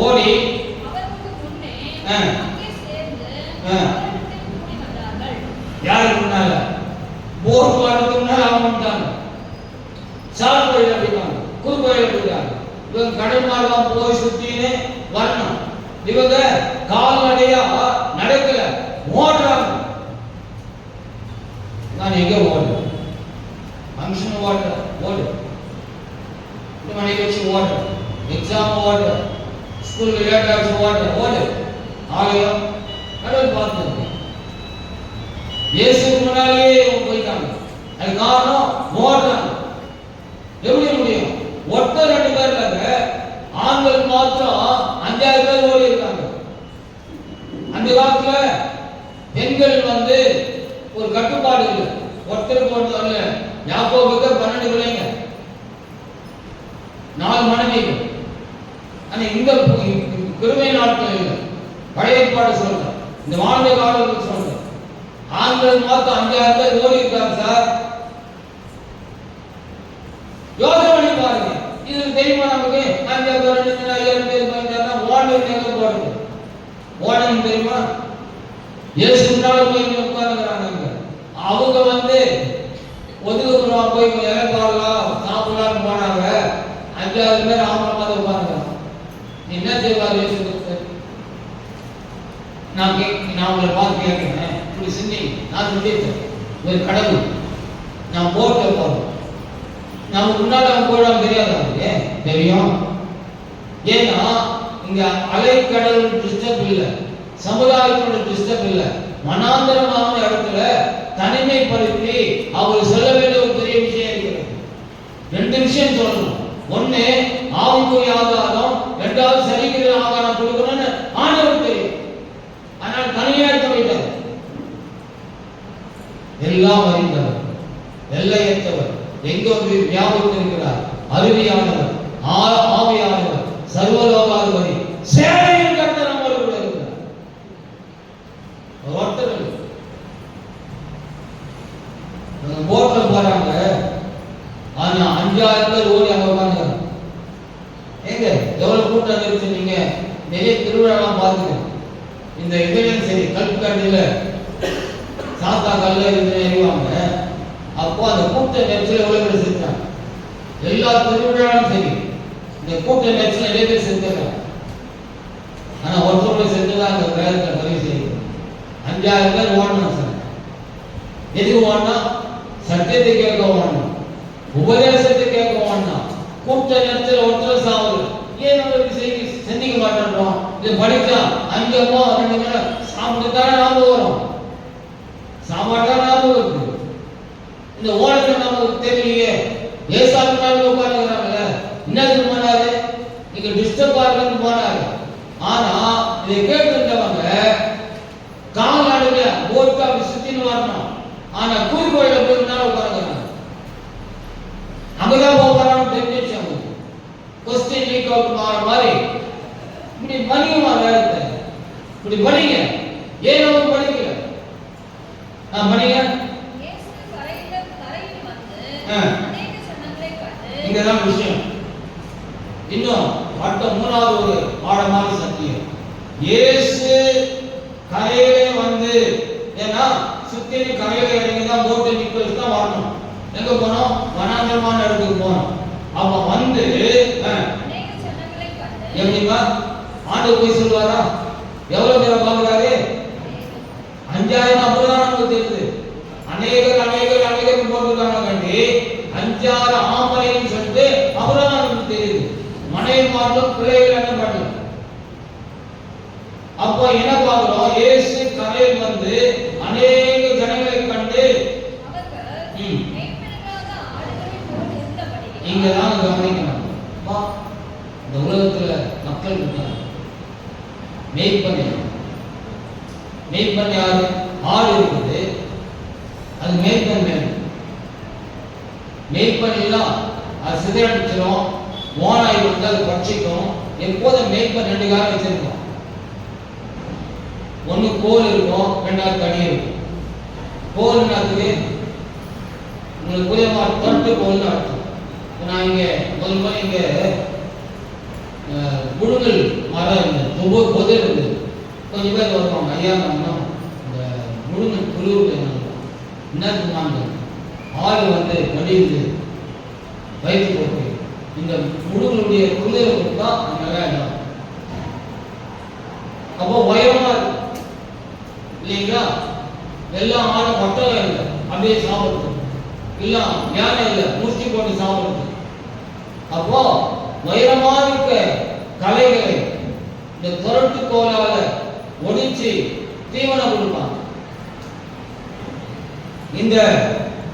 ஓடி அவருக்கு முன்னே அங்கே சேர்ந்து அவரிடத்தில் கூடி வந்தார்கள். யாருக்கு முன்னால? போர் வரதுக்கு முன்னால அவங்க வந்துட்டாங்க. சால் கோயில் அப்படின்னாங்க, குறு கோயில் அப்படின்னாங்க. இவங்க கடல் மார்க்கம் போய் சுத்தின்னு வரணும். இவங்க கால்நடையா நடக்கல, ஓடுறாங்க. நான் எங்க ஓடு? ஃபங்க்ஷன் ஓடு, இந்த மணி வச்சு ஓடு, எக்ஸாம் ஓடு, ஸ்கூலுக்கு லேட் ஆச்சு ஓடு, ஆலயம் கடவுள் பார்த்து இயேசுக்கு முன்னாலேயே இவங்க போயிட்டாங்க. அது காரணம் ஓடுறாங்க. எப்படி முடியும்? ஒட்ட 2 பேர் இல்லைங்க, ஆண்கள் மாத்திரம் 5,000 பேர் ஓடி இருக்காங்க. அந்த காலத்துல பெண்கள் வந்து ஒரு கட்டுப்பாடு இல்லை, ஒருத்தருக்கு ஒருத்தர். யாக்கோபுக்கு 12 பிள்ளைங்க, 4 மனைவிகள். ஆனா இந்த கிருபை நாட்கள் இல்லை, பழைய ஏற்பாடு சொல்றேன், இந்த வாழ்ந்த காலத்துக்கு சொல்றேன். ஆண்கள் மாத்திரம் 5,000 பேர் ஓடி இருக்காங்க சார். யோசனை பண்ணி பாருங்க. இது தெரியுமா நமக்கு? 5,000 பேர் ஓடணும் எங்க போடுறது? ஓடணும் தெரியுமா? இயேசு முன்னால போய் உட்கார்ந்துறாங்க. அவங்க வந்து ஒதுக்குறவா போய் இறப்பாடலாம் சாப்பிடலாம்னு போனாங்க. 5,000 பேர் ஆம்பளை மாதிரி உட்கார்ந்துறாங்க. என்ன செய்வார் இயேசு? நான் உங்களை பார்த்து கேட்கிறேன், இப்படி சிந்திங்க. நான் சொல்லிட்டேன், ஒரு கடவுள் நான் போட்டு போறேன், நம்ம முன்னாடி அவன் போடாம தெரியாத தெரியும். ஏன்னா இங்க அலைக்கடல் டிஸ்டர்ப் இல்லை, சமுதாயத்தோட டிஸ்டர்ப் இல்லை. மனாந்தரமான இடத்துல தனிமைப்படுத்தி அவர் சொல்ல வேண்டிய ஒரு பெரிய விஷயம் இருக்கிறது. 2 விஷயம் சொல்லணும். ஒண்ணு ஆவிக்குரிய ஆகாரம், 2வது சரிக்கிற ஆகாரம் கொடுக்கணும்னு ஆண்டவர் தெரியும். ஆனால் தனியாய் போயிட்டார். எல்லாம் அறிந்தவர், எல்லையற்றவர், எங்கோ வியாபகம் இருக்கிறார், அருவியானவர், ஆவியானவர், சர்வலோகாதிபதி, சேனையின் கர்த்தர் நம்மோடு கூட இருக்கிறார். ஒருத்தர் போட்ல போறாங்க. ஆனா 5,000 பேர் ஓடி அங்க உட்கார்ந்துருக்காங்க. எங்க எவ்வளவு கூட்டம் இருக்கு? நீங்க நிறைய திருவிழாலாம் பாருங்க. இந்த இதுலயும் சரி, கல்கண்டில சாத்தா கல்ல எறிவாங்க. அப்போ அந்த கூட்ட நெரிசல் எவ்வளவு பேர் செஞ்சாங்க? எல்லா திருவிழாவும் சரி, இந்த கூட்ட நெரிசல் நிறைய பேர் செஞ்சாங்க. ஆனா ஒருத்தர் செஞ்சுதான் அந்த வேலையை பதிவு செய்யுது. 5,000 பேர் ஓடணும் சார். எதுக்கு ஓடணும்? சத்தியத்தை கேட்க ஓடணும், உபதேசத்தை கேட்க ஓடணும். கூட்ட நெரிசல் ஒருத்தர் சாவல். ஏன் நம்ம செய்தி சிந்திக்க மாட்டோம்? இது படிச்சா 5 2 மணி சாப்பிட்டுதான் ஞாபகம் வரும், சாப்பாட்டா ஞாபகம் இருக்கு. இந்த ஓடத்தை நமக்கு தெரியலையே. ஏசாமினால உட்கார்ந்துக்கிறாங்கல்ல, என்னது போனாரு? நீங்க டிஸ்டர்ப் ஆகலன்னு போனாரு. ஆனா இதை கேட்டுட்டவன் ஆனா குறிக்கோள்ல போய் முன்னால உட்கார்ந்துறாங்க. அங்கதான் போறான்னு தெரிஞ்சிச்சு அவங்களுக்கு. கொஸ்டின் லீக் அவுட் மாற மாதிரி இப்படி பண்ணியுமா வேலை இப்படி படிங்க. ஏன் அவங்க படிக்கல? நான் படிங்க. இயேசு கரையில் வந்து அநேக ஜனங்களை கண்டு. இங்கதான் விஷயம். இன்னும் அடுத்த மூணாவது ஒரு ஆழமான சத்தியம். இயேசு கரையிலே வந்து, ஏன்னா சுத்தி கரையில இறங்கிதான் போட்டு நிக்கல் தான் வரணும். எங்க போனோம்? வனாந்தரமான இடத்துக்கு போனோம். அப்ப வந்து அநேக ஜனங்களை கண்டு. எப்படிமா ஆண்டு போய் சொல்வாரா? எவ்வளவு பேரை பார்க்கிறாரு? 5000. அப்படிதான் நமக்கு தெரியுது. அநேகர் போட்டுருக்காங்க கண்டி 5,6 ஆம்பளைன்னு சொல்லிட்டு அப்படிதான் நமக்கு தெரியுது. மனைவி மாற்றம் பிள்ளைகள் என்ன பண்ணல. அப்போ என்ன பார்க்கிறோம்? இயேசு கரையில் வந்து அநேக ஜனங்களை கண்டு இங்கதான் கவனிக்கணும். இந்த உலகத்துல மக்கள் இருக்காங்க. மேய்ப்பன் யாரு? ஆடு இருக்குது, அது மேய்ப்பன் வேணும். மேய்ப்பன் எல்லாம் அது சிதறடிச்சிடும், ஓனாய் வந்து அது பட்சிக்கும். எப்போதும் மேய்ப்பன் 2 காலம் வச்சிருக்கோம். ஒண்ணு கோல் இருக்கும், 2வது கடி இருக்கும். கோல் என்னது? உங்களுக்கு புரியமா? தொட்டு கோல்னு அர்த்தம். நான் இங்க முதல்ல இங்க முழுங்கல் மரம் இருந்தது, ஒவ்வொரு பொது இருந்தது. கொஞ்சம் பேர் வருவாங்க, ஐயா நம்ம இந்த முழுங்கல் குளிர் என்ன சொன்னாங்க, ஆடு வந்து கடிந்து வயிற்று போட்டு இந்த முழுங்களுடைய குளிரை கொடுத்தா நல்லா இடம். அப்போ உயரமா இருக்கு இல்லைங்களா? எல்லாம் ஆடு மொத்தம் இல்லை, அப்படியே சாப்பிடுறது இல்ல, யானை இல்லை, முஷ்டி போட்டு சாப்பிடுறது. அப்போ உயரமா இருக்க கலைகளை இந்த துரட்டு கோலால ஒடிச்சு தீவனம் கொடுப்பாங்க. இந்த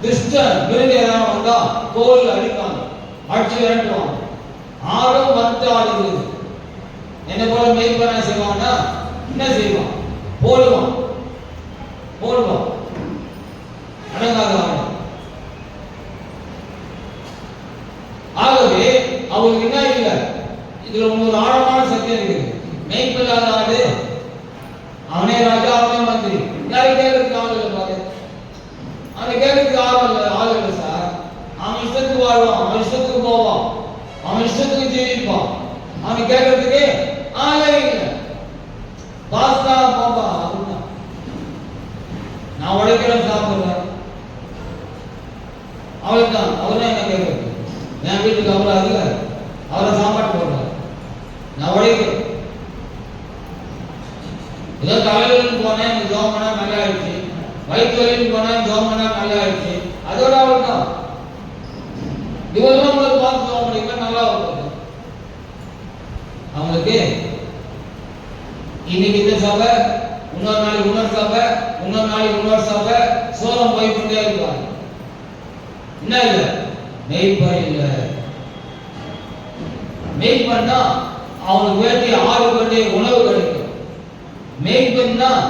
துஷ்ட விருந்தியெல்லாம் வந்தா கோல் அடிப்பாங்க, அடிச்சு விரட்டுவாங்க. ஆடும் வந்து ஆடுகிறது. என்ன போல மேய்ப்பன செய்வான்னா என்ன செய்வான்? போடுவான் அடங்காத ஆடு. ஆகவே அவங்களுக்கு என்ன இல்லை, இதுல ஒரு ஆழமான சத்தியம் இருக்குது. மேய்ப்பில்லாத ஆடு அவனே ராஜா, அவனே மந்திரி. யாரும் கேட்கறதுக்கு ஆள் இல்லை பாரு. அவனை கேட்கறதுக்கு ஆள் இல்லை சார். அவன் இஷ்டத்துக்கு வாழ்வான், அவன் இஷ்டத்துக்கு போவான், அவன் இஷ்டத்துக்கு ஜீவிப்பான். அவனை கேட்கறதுக்கு ஆளே இல்லை. பாஸ்தா போப்பா அப்படின்னா நான் உடைக்கிறேன் சாப்பிடுறேன் அவளுக்குதான். அவர்தான் என்ன கேட்கறது? என் வீட்டுக்கு அவரை அதில் அவரை சாப்பாடு போடுறார், நான் உடைக்கிறேன். ஏதோ தலைவலின்னு போனேன், ஜோம் பண்ணா நல்லா ஆயிடுச்சு. வயிற்று வலின்னு போனேன், ஜோம் பண்ணா நல்லா ஆயிடுச்சு. அதோட அவள் தான் இவெல்லாம் ஒரு பார்த்து ஜோம் பண்ணிக்க நல்லா இருப்பாங்க. அவங்களுக்கு இன்னைக்கு இந்த சபை, இன்னொரு நாளைக்கு இன்னொரு சபை, இன்னொரு நாளைக்கு இன்னொரு சபை, சோளம் போய்கொண்டே இருப்பாங்க. என்ன இல்லை? மெய்ப்பன் இல்லை. மெய்ப்பன் தான் அவனுக்கு வேண்டிய ஆறு வேண்டிய உணவு கிடைக்கும். மெய்ப்பன் தான்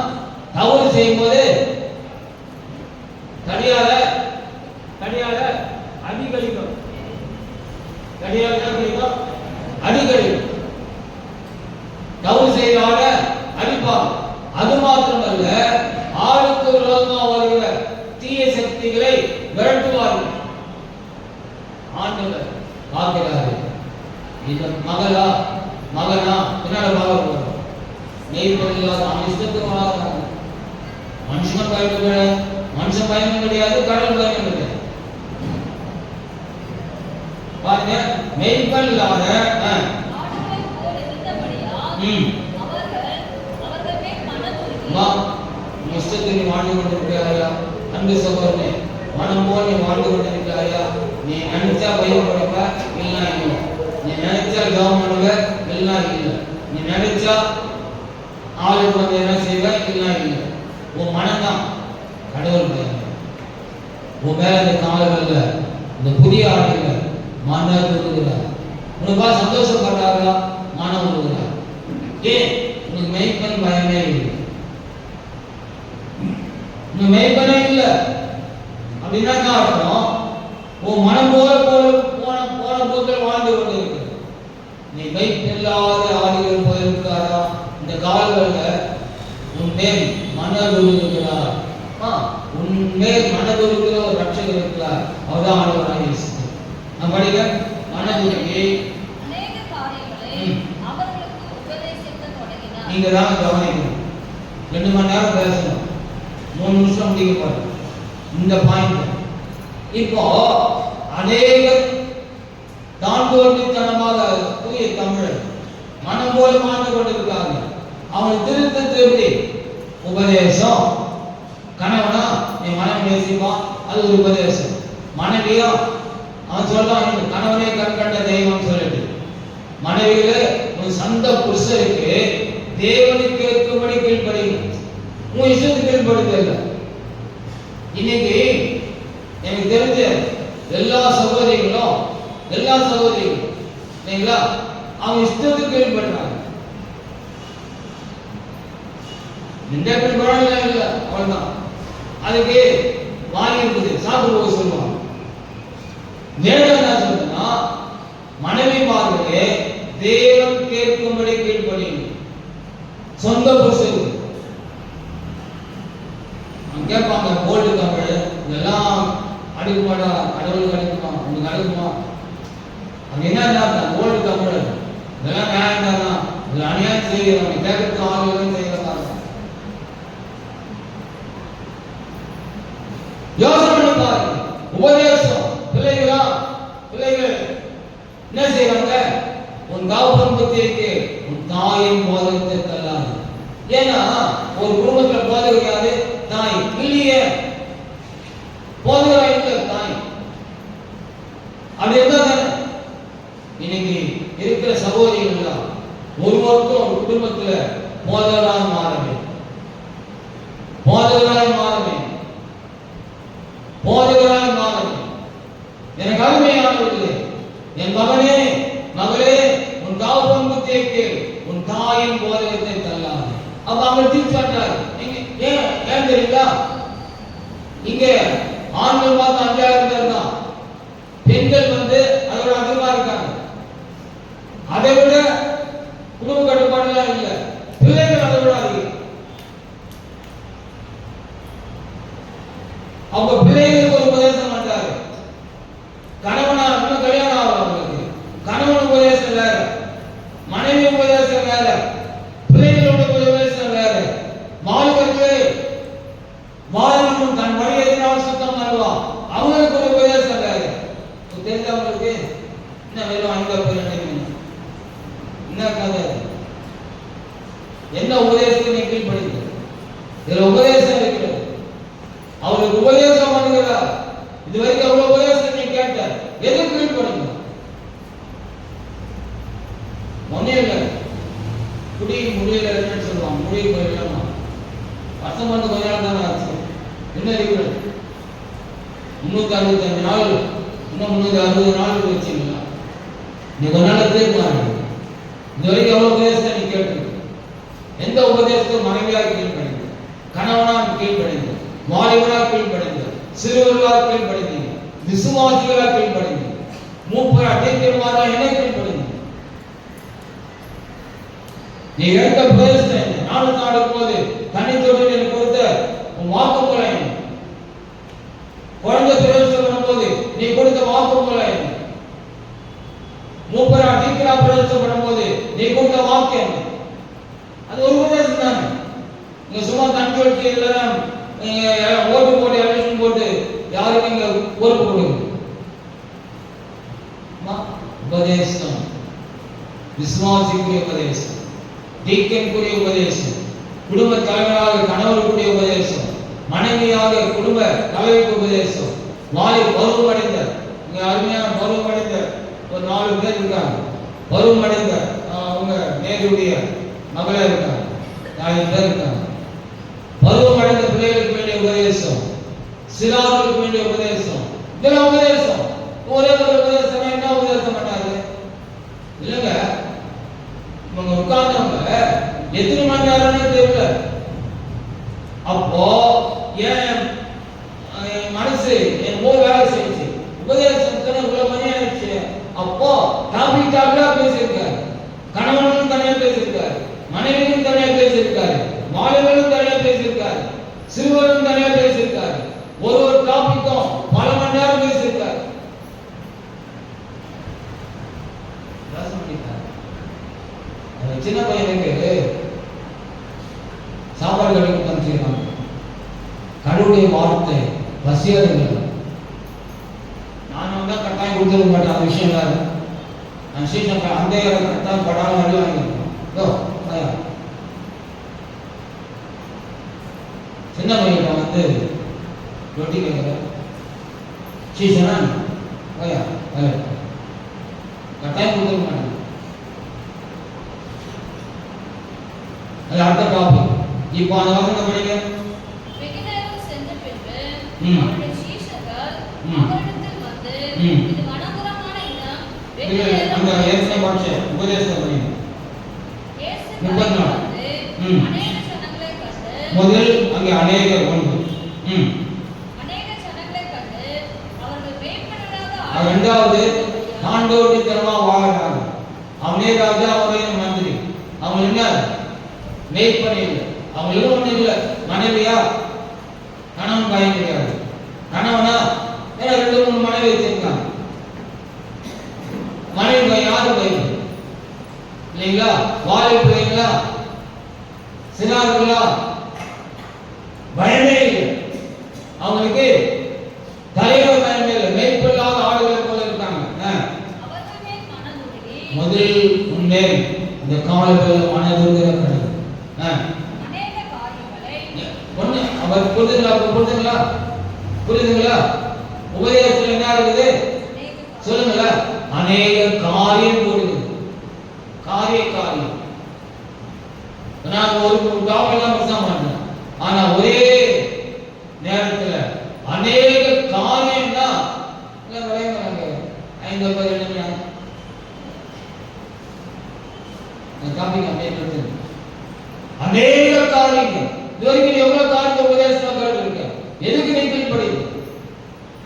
தவறு செய்யும் போது கடியால அடிக்கடிக்கும். கடியால கடிக்கும், அடிக்கடிக்கும். தவறு செய்யாத அடிப்பாங்க. அது மாத்திரமல்ல, ஆளுக்கு விரோதமாக வருகிற தீய சக்திகளை விரட்டுவார்கள். ஆண்டவர் பார்க்கிறாரு. இது மகனா பின்னால பார்க்க நெய்ப்பன் இல்லாத அவன் இஷ்டத்துக்கு வராங்க. மனுஷன் பயணம் கிடையாது, மனுஷன் பயணம் கிடையாது, கடல் பயணம் கிடையாது. பாருங்க, மெய்ப்பன் இல்லாத இஷ்டத்துக்கு வாழ்ந்து கொண்டிருக்கிறாயா? அன்பு சகோதரனே, மனம் போல் நீ வாழ்ந்து கொண்டிருக்கிறாயா? நீ நினைச்சா பயப்படுவ, இல்ல இல்லை. நீ நினைச்சா ஜெபம் பண்ணுவ, இல்ல இல்லை. நீ நினைச்சா ஆளுக்கு வந்து என்ன செய்வ, இல்ல இல்லை. உன் மனம்தான் கடவுள் பயம். உன் மேல இந்த காலங்கள்ல இந்த புதிய ஆண்டுல மனம் விழுகிறார். உனக்கா சந்தோஷப்படுறாரா? மனம் விழுகிறார். ஏன்? உனக்கு மெய்ப்பன் பயமே இல்லை. உனக்கு மெய்ப்பனே இல்லை. அப்படின்னா என்ன அர்த்தம்? உன் மனம் போல போன போக்கில் வாழ்ந்து கொண்டு இருக்கு. நீ மெய்ப்பில்லாத ஆடிகள் போயிருக்காரா? இந்த கால்களில் உன் மேல் மனதுருகிறார். உன் மேல் மனதுருகிற ஒரு ரட்சகர் இருக்கிறார். அவர்தான் ஆண்டவராகிய இயேசு. நான் படிக்க மனதுருகி அநேக காரியங்களை அவர்களுக்கு உபதேசிக்க தொடங்கினார். நீங்க தான் கவனிக்கணும். 2 மணி நேரம் பேசணும், 3 நிமிஷம் முடிக்க போறோம் இந்த பாயிண்ட். இப்போ அநேகர் தாண்டோட்டித்தனமாக தூய தமிழ் மனம் போல மாண்டு கொண்டிருக்காங்க. அவன் திருத்தத்தை எப்படி? உபதேசம். கணவனா நீ மனைவி நேசிப்பான், அது ஒரு உபதேசம். மனைவியா அவன் சொல்றான் கணவனே கண்கண்ட தெய்வம் சொல்லிட்டு, மனைவியில உன் சொந்த புருஷருக்கு தேவனுக்கு கேட்கும்படி கீழ்ப்படியும். உன் இஷ்டத்துக்கு கீழ்ப்படுத்தல. இன்னைக்கு எனக்கு தெரிஞ்ச எல்லா சகோதரிகளும் இல்லைங்களா, அவன் இஷ்டத்துக்கு கீழ்படுறாங்க. இந்த கீழ்படலாம் இல்லை, அவ்வளவுதான். அதுக்கு வாங்கி இருக்குது சாப்பிட்டு போக சொல்லுவாங்க. வேதம் என்ன சொல்றதுன்னா, மனைவிமார்களே தேவன் கேட்கும்படி கீழ்ப்படியும். சொந்த புருஷருக்கு கேட்பாங்க போல்டு தமிழ் இதெல்லாம் அடுக்குமாடா, கடவுளுக்கு அடுக்குமா, உங்களுக்கு அடுக்குமா? அது என்ன போல்டு தமிழ் இதெல்லாம் நியாயம் தான். இதுல அநியாயம் செய்யறவங்க கேட்கறது ஆளுநரும் செய்யறதா. யோசனை பண்ணி பாருங்க. உபதேசம் பிள்ளைகள் என்ன செய்யறாங்க? உன் தகப்பன் புத்திக்கு உன் தாயின் போதகத்தை தள்ளாது. ஏன்னா ஒரு குடும்பத்துல போதகர் யாரு? தாய். இல்லையே, போதகரா இல்ல தாய். அப்படி இருந்தா இன்னைக்கு இருக்கிற சகோதரிகள் ஒருவருக்கும் ஒரு குடும்பத்துல போதகராக மாறவே எனக்கு அருமையானவர்களே, என் மகனே மகளே, உன் தகப்பன் புத்திக்கு உன் தாயின் போதகத்தை தள்ளாது. அப்ப அவங்க டீச் பண்றாரு. ஏன் தெரியுங்களா? இங்க ஆண்கள் பார்த்து 5000 பேர் தான், பெண்கள் அதோட அதிகமா இருக்காங்க. அதை விட குடும்ப கட்டுப்பாடுலாம் இல்ல, பிள்ளைகள் அதை விட அதிகம். அவங்க பிள்ளைகளுக்கு ஒரு உபதேசம் பண்றாரு. கணவனா இன்னும் கல்யாணம் ஆகும் அவங்களுக்கு, கணவன் உபதேசம் வேற, மனைவி உபதேசம் வேற, பிள்ளைகளோட உபதேசம் வேற. வாழ்வன் தன் வழி எதிரால் சுத்தம் பண்ணுவான், அவங்களுக்கு ஒரு உபதேசம் வேற. தெரிஞ்சவங்களுக்கு என்ன வெறும் 5 பேர் என்ன கதை? என்ன உபதேசத்தை நீ கீழ்படுங்க? இதுல உபதேசம் இருக்கிறது. அவருக்கு உபதேசம் பண்ணுகிறார். இது வரைக்கும் அவ்வளவு உபதேசம் நீ கேட்ட, எதுக்கு கீழ்படுங்க? ஒன்னே இல்லை, குடி முடியல என்னன்னு சொல்லுவாங்க. முடிவு போயிடலாமா? வருஷம் வந்து கொஞ்ச நாள் தானே ஆச்சு. என்ன இருக்கிறது? 365 நாள், இன்னும் 360 நாள் வச்சுங்களா? நீ கொஞ்ச நாள் தீர்மானம். இது வரைக்கும் எவ்வளவு உபதேசத்தை நீ கேட்டு, எந்த உபதேசத்தையும் மனைவியாக கீழ்படிங்க, கணவனாக கீழ்படிங்க, வாலிபனாக கீழ்படிங்க, சிறுவர்களாக கீழ்படிங்க, விசுவாசிகளாக கீழ்படிங்க, மூப்பரா தீர்க்கமாரா என்ன கீழ்படிங்க. நீ எடுத்த உபதேசத்தை நாடு நாடும் போது தனித்தோடு எனக்கு கொடுத்த உன் வாக்குமூலம் என்ன? குழந்தை பிரவேசம் பண்ணும்போது நீ கொடுத்த வாக்குமூலம் என்ன? மூப்பரா தீர்க்கரா பிரவேசம் பண்ணும்போது நீ கொடுத்த வாக்கு என்ன? அது ஒரு உபதேசம் தானே. நீங்க சும்மா தண்ணி வச்சு இல்லைன்னா ஓட்டு போட்டு எலெக்ஷன் போட்டு யாருக்கு நீங்க பொறுப்பு கொடுங்க. உபதேசம், விசுவாசிக்குரிய உபதேசம், தீர்க்கக்கூடிய உபதேசம், குடும்ப தலைவராக கணவருக்குரிய உபதேசம், மனைவியாக குடும்ப தலைவிக்கு உபதேசம், பருவம் அடைந்த அருமையான பருவம் அடைந்த ஒரு 4 பேர் இருக்காங்க. பருவம் அடைந்த அவங்க நேருடைய மகளா இருக்காங்க, 5 பேர் இருக்காங்க. பருவம் அடைந்த பிள்ளைகளுக்கு வேண்டிய உபதேசம், சிறார்களுக்கு வேண்டிய உபதேசம், இதெல்லாம் உபதேசம். ஒரே ஒரு உபதேசம் என்ன உபதேசம் பண்ணாரு? இல்லைங்க, இவங்க உட்கார்ந்தவங்க எத்தனை மணி நேரம்னு தெரியல. அப்போ என் மனசு, என் மனைவியும் தனியா பேசியிருக்காரு, மாணவர்களும் தனியா பேசியிருக்காரு, சிறுவரும் தனியா பேசியிருக்காரு. ஒரு டாபிக்கும் பல மணி நேரம் பேசியிருக்காரு. சின்ன பையனுக்கு சாப்பாடு கடைக்கு பண்ணிருக்காங்க. கடவுளுடைய வார்த்தை பசியாதுங்க. நான் தான் கட்டாயம் கொடுத்துருக்க மாட்டேன். அந்த விஷயம் வேறு. நான் சீசன் அந்த கட்டாயம் படாமல் அடி வாங்கிருக்கோம். சின்ன பையன் வந்து ரொட்டி கேட்குற சீசனா கட்டாயம் கொடுத்துருக்க மாட்டேன். அது அடுத்த டாபிக். இப்போ அந்த வசனம் படிங்க. வெகுநேரம் சென்ற பின்பு ம். அவருடைய சீஷர்கள் ம். அவரிடத்தில் வந்து, ம். இது வனாந்தரமான இடம், இல்ல, அந்த வெகுநேரம் ஏற்கனவே படிச்ச உபதேசம் படிங்க. இயேசு முப்பத்தி நாலு. வந்து ம். அநேக ஜனங்களைக் கண்டு, முதல் அங்கே அநேகர் ஒன்று. அநேக ஜனங்களைக் கண்டு, அவர்கள் மேய்ப்பனராக ரெண்டாவது ஆண்டோட்டித்தனமா வாழ்றாங்க. அவனே ராஜா, அவரே மந்திரி. அவங்க என்ன மேய்ப்பனை இல்லை. அவங்களும் ஒண்ணு இல்லை. மனைவியா? கணவன் பயம் கிடையாது. கணவனா? ஏன்னா 2-3 மனைவி வச்சிருக்காங்க. மனைவி பயம் யாரு பயம் இல்லைங்களா? வாழை பிள்ளைங்களா? சிறார்களா? பயமே இல்லை அவங்களுக்கு. தலைவர் பயமே இல்லை. மேய்ப்பில்லாத ஆடுகளை போல இருக்காங்க. அவர்கள் மேல் மனதுருகி, முதல் உண்மை இந்த காலத்தில் மனதுருகிற கடவுள். அநேக காரியங்களை ஒண்ணு அவர் புரிதுங்களா? உபதேசத்துல என்ன இருக்குது சொல்லுங்களா? அநேக காரியம் போடுது. காரியம் நான் ஒரு டாபிக்லாம் பேச மாட்டேன். ஆனா ஒரே நேரத்துல அநேக காரியம்னா ஐந்து பேர் என்ன டாபிக் அப்படியே அநேக காரியங்கள். இதுவரைக்கும் எவ்வளவு காரியத்தை உபதேசம் கேட்டிருக்க? எதுக்கு நீங்கள் படிங்க?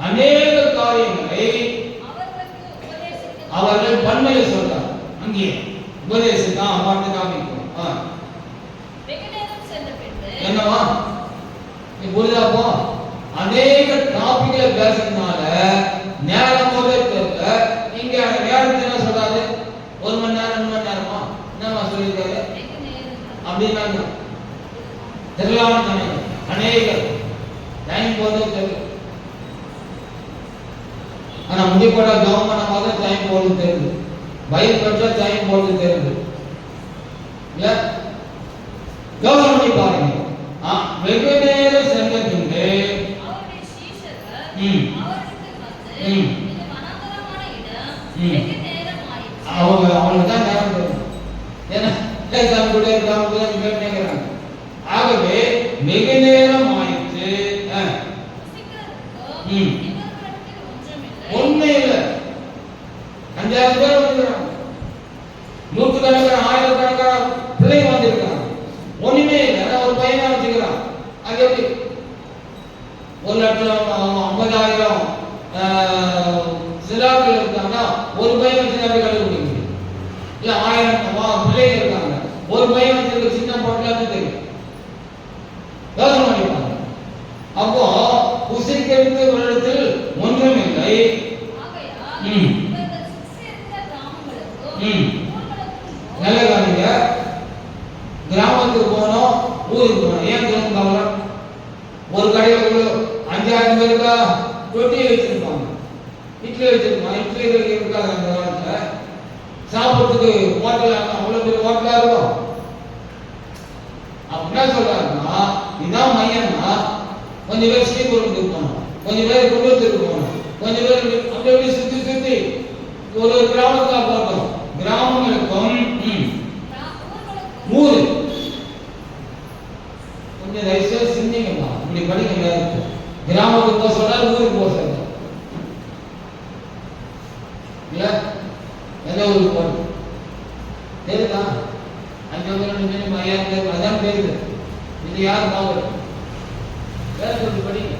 அநேக காரியங்களை அவர்கள் பன்மையில சொல்றார். அங்கே உபதேசத்தான் அம்மாட்டு காமிக்கும். வெகுநேரம் சென்ற பின்பு என்னவா நீ புரிதாப்போ? அநேக டாபிக்ல பேசுறதுனால நேரம் போதே தெரியல. இங்க நேரத்தை என்ன சொல்றாரு? 1 மணி நேரம் 2 மணி நேரமா என்னமா சொல்லியிருக்காரு? அப்படின்னா தெரியலான்னு அநேக டைம் போதே தெரியும். ஆனா முடிப்பட ஜாம் பண்ண மாதிரி டைம் போது தெரியுது. பயிர் பெற்றா டைம் போது தெரியுது. இல்ல யோசனை பண்ணி பாருங்க. வெகு நேரம் சென்ற பின்பு அவருடைய சீஷர்கள் ம். அவரிடத்தில் வந்து, ம். இது வனாந்தரமான இடம், ம். வெகு நேரம் ஆயிற்று. அவங்களுக்கு தான் நேரம் தெரியும். ஏன்னா சாமி கூட கேட்கிறாங்க. ஆகவே வெகு நேரம் ஆயிற்று. புசிக்கிறதற்கோ ம். இவர்களிடத்தில் ஒன்றுமில்லை. ஒண்ணே இல்லை. 5000 பேர் வந்துருக்காங்க. 100கணக்கான 1000கணக்கான பிள்ளைங்க வந்திருக்காங்க. ஒண்ணுமே இல்லை. ஒரு பையனை வச்சுக்கிறான். அது எப்படி 1,50,000 சிலாக்கள் இருக்காங்கன்னா ஒரு பையன் வச்சு எப்படி கண்டுபிடிக்க முடியும்? இல்ல 1000 பிள்ளைங்க இருக்காங்க. ஒரு பையன் வச்சிருக்க சின்ன பொருளாக தெரியும். யோசனை பண்ணிப்பாங்க. அப்போ புசிக்கிறது வருடத்தில் ஒன்றும் இல்லை. ஆகையால் ம். இவர்கள் சுற்றியிருக்கிற கிராமங்களுக்கும் ம். ஊர்களுக்கும் நல்ல காரியங்க. கிராமத்துக்கு போனோம், ஊருக்கு போனோம். ஏன் கிராமம்? ஒரு கடையில் 5000 பேருக்கா ரொட்டி வச்சிருப்பாங்க, இட்லி வச்சிருப்பாங்க. இட்லி இருக்காது அந்த காலத்துல. சாப்பிட்றதுக்கு ஹோட்டல் அவ்வளவு பெரிய ஹோட்டலா இருக்கும். அப்படின்னா சொல்றாருன்னா இதான் மையம்னா கொஞ்சம் பேர் ஸ்ரீபுரத்துக்கு போகணும், கொஞ்சம் பேர் குடும்பத்துக்கு போகணும், கொஞ்சம் பேர் அப்படி அப்படி சுத்தி ஒரு கிராமத்துக்கா போட்டோம். கிராமங்களுக்கும் ஊரு கொஞ்சம் தயவுசெய்து சிந்திங்கம்மா. இப்படி படிக்க கிராமத்துக்கு போக சொல்றாரு, ஊருக்கு போக சொல்றாரு. இல்ல எந்த ஊருக்கு போகணும் தெரியுதா? 5,000 பேர் அதான் தெரியுது. இது யார் பாவம்? வேற கொஞ்சம் படிங்க.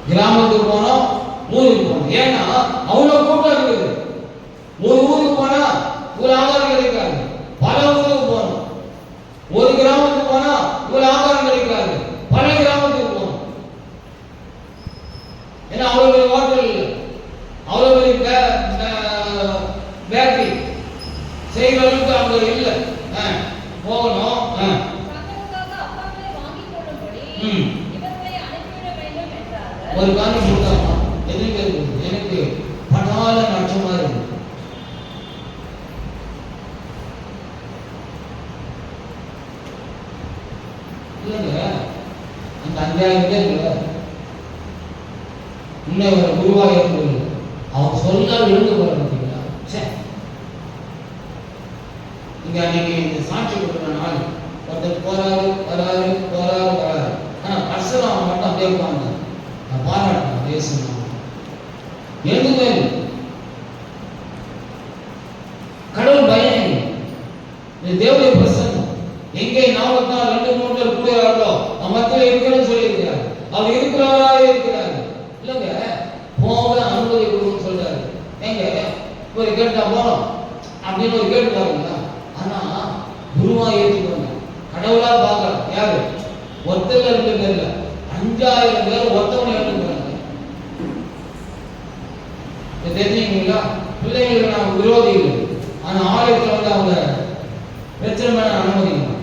கிராமத்துக்கு போனோம், ஊருக்கு போனோம். ஏன்னா அவ்வளவு கூட்டம் இருக்குது. ஒரு ஊருக்கு போனா ஒரு ஆதாரம் கிடைக்காது. பல ஊருக்கு போகணும். ஒரு கிராமத்துக்கு போனா இவ்வளவு ஆகாரம் கிடைக்காது, பல கிராமத்துக்கு போகணும். ஏன்னா அவ்வளவு பெரிய ஹோட்டல் இல்லை, அவ்வளவு பெரிய பேக்கரி செய்கிற அளவுக்கு அவங்க இல்லை. போகணும். தங்களுக்காக அப்பங்களை வாங்கிக் கொள்ளும்படி இவர்களை அனுப்பிவிட வேண்டும் என்றார்கள். ஒரு காரணம் கொடுத்தாமா, எதுக்கு எனக்கு படாத நட்சமா இருக்கு. இல்லைங்க, அந்த 5000 பேர் இன்னும் குருவாக இருக்கிறது அவங்க சொன்னால் விழுந்து போற பார்த்தீங்களா? இங்க அன்னைக்கு இந்த சாட்சி கொடுக்குற நாள் ஒருத்தர் போறாரு வராரு போறாரு வராரு. ஆனா பர்சனம் மட்டும் அப்படியே உட்கார்ந்து நான் பாராட்டேன் பேசணும். எதுவுமே கடவுள் பயம் இல்லை. இது தேவனுடைய பிரசன்னம். எங்கே நாம தான் 2-3 பேர் கூட யாரோ நம்ம மத்தியில் இருக்கிறேன்னு சொல்லியிருக்கிறார். அவர் இருக்கிறவராக இருக்கிறார். இல்லைங்க, போக அனுமதி கொடுன்னு சொல்றாரு. எங்க ஒரு கேட்டா போனோம் அப்படின்னு ஒரு கேட்டு பாருங்களா. ஆனா குருவா ஏற்றுக்கோங்க, கடவுளா பார்க்கலாம். யாரு ஒருத்தர் 2 பேர் இல்ல, 5000 பேர் ஒருத்தவனை ஏற்றுக்கிறாங்க. தெரிஞ்சுங்களா? பிள்ளைங்களுக்கு நான் விரோதி இல்லை, ஆனா ஆலயத்தில் வந்து அவங்க பிரச்சனை பண்ண அனுமதிக்கலாம்.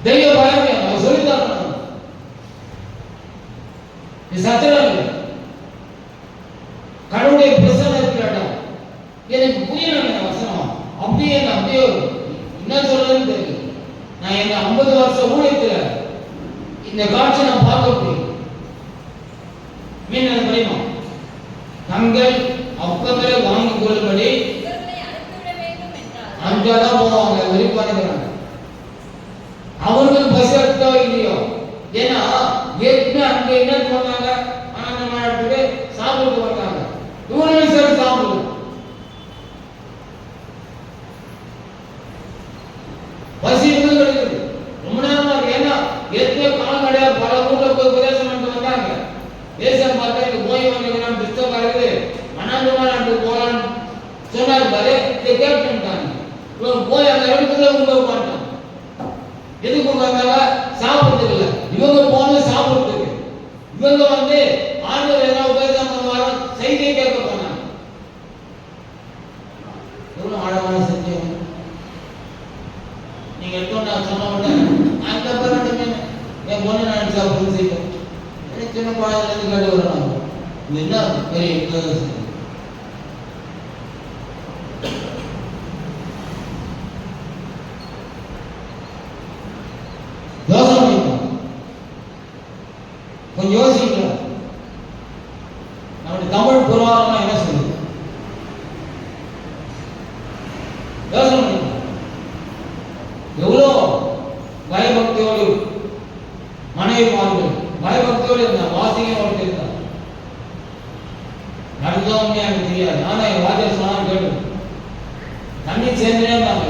தெய்வ பயமே அவர் சொல்லித்தான் சத்திரம் இல்லை. கடவுளுடைய பிரசன்னம் இருக்கிற இடம் எனக்கு புரியல. வசனம் அப்படியே என்ன சொல்றதுன்னு தெரியல. நான் எங்க 50 வருஷம் ஊழியத்துல இந்த காட்சி நான் பார்க்க முடியும். மீன் தெரியுமா? தங்கள் அப்பங்களை வாங்கிக் கொள்ளும்படி இவர்களை அனுப்பிவிட வேண்டும் என்றார்கள். அங்கதான் போவாங்க, வெளிப்பாடுகிறாங்க. அவர்கள் பஸ் எடுத்தோ இல்லையோ, ஏன்னா ஏற்கனவே அங்க என்ன பண்ணாங்க, ஆனந்தமானத்துக்கு சாப்பிட்டு வந்தாங்க. இவங்களும் சரி சாப்பிடுவோம். பசி கிடைக்குது ரொம்ப நேரமா இருக்கு. ஏன்னா ஏற்கனவே கால்நடையா பல ஊர்ல போய் உபதேசம் பண்ணிட்டு வந்தாங்க. தேசம் பார்த்தா இங்க போய் வந்து டிஸ்டர்ப் ஆகுது, அனாந்தமானத்துக்கு போலான்னு சொன்னாரு பாரு. இதை கேட்டுட்டாங்க. இவங்க போய் அந்த இடத்துல உங்க உட்காந்துட்டாங்க. எதுக்கு உட்கார்ந்தாங்க? சாப்பிடுறதுக்கு இல்லை, இவங்க போனது சாப்பிடுறதுக்கு. இவங்க வந்து ஆண்டவர் என்ன உபதேசம் பண்ணுவாரோ செய்தியை கேட்க போனாங்க. எவ்வளவு ஆழமான சத்தியம். நீங்க எடுத்தோன்னா சொன்ன உடனே அந்த பேர் என் பொண்ணு நான் சாப்பிடுறது செய்யும். எனக்கு சின்ன குழந்தைல இருந்து கேட்டு வர்றாங்க. இது என்ன பெரிய கொஞ்சம் யோசிக்கலாம். நம்முடைய தமிழ் புராணம் என்ன சொல்லுது? யோசனை பண்ணிக்கலாம். எவ்வளோ பயபக்தியோடு மனைவிமார்கள் பயபக்தியோடு இருந்தார். வாசிங்க ஒருத்தர் இருந்தார். நடந்தவங்க எனக்கு தெரியாது, ஆனா என் வாத்தியார் சொன்னான்னு கேட்டு தண்ணி சேர்ந்துனே இருந்தாங்க.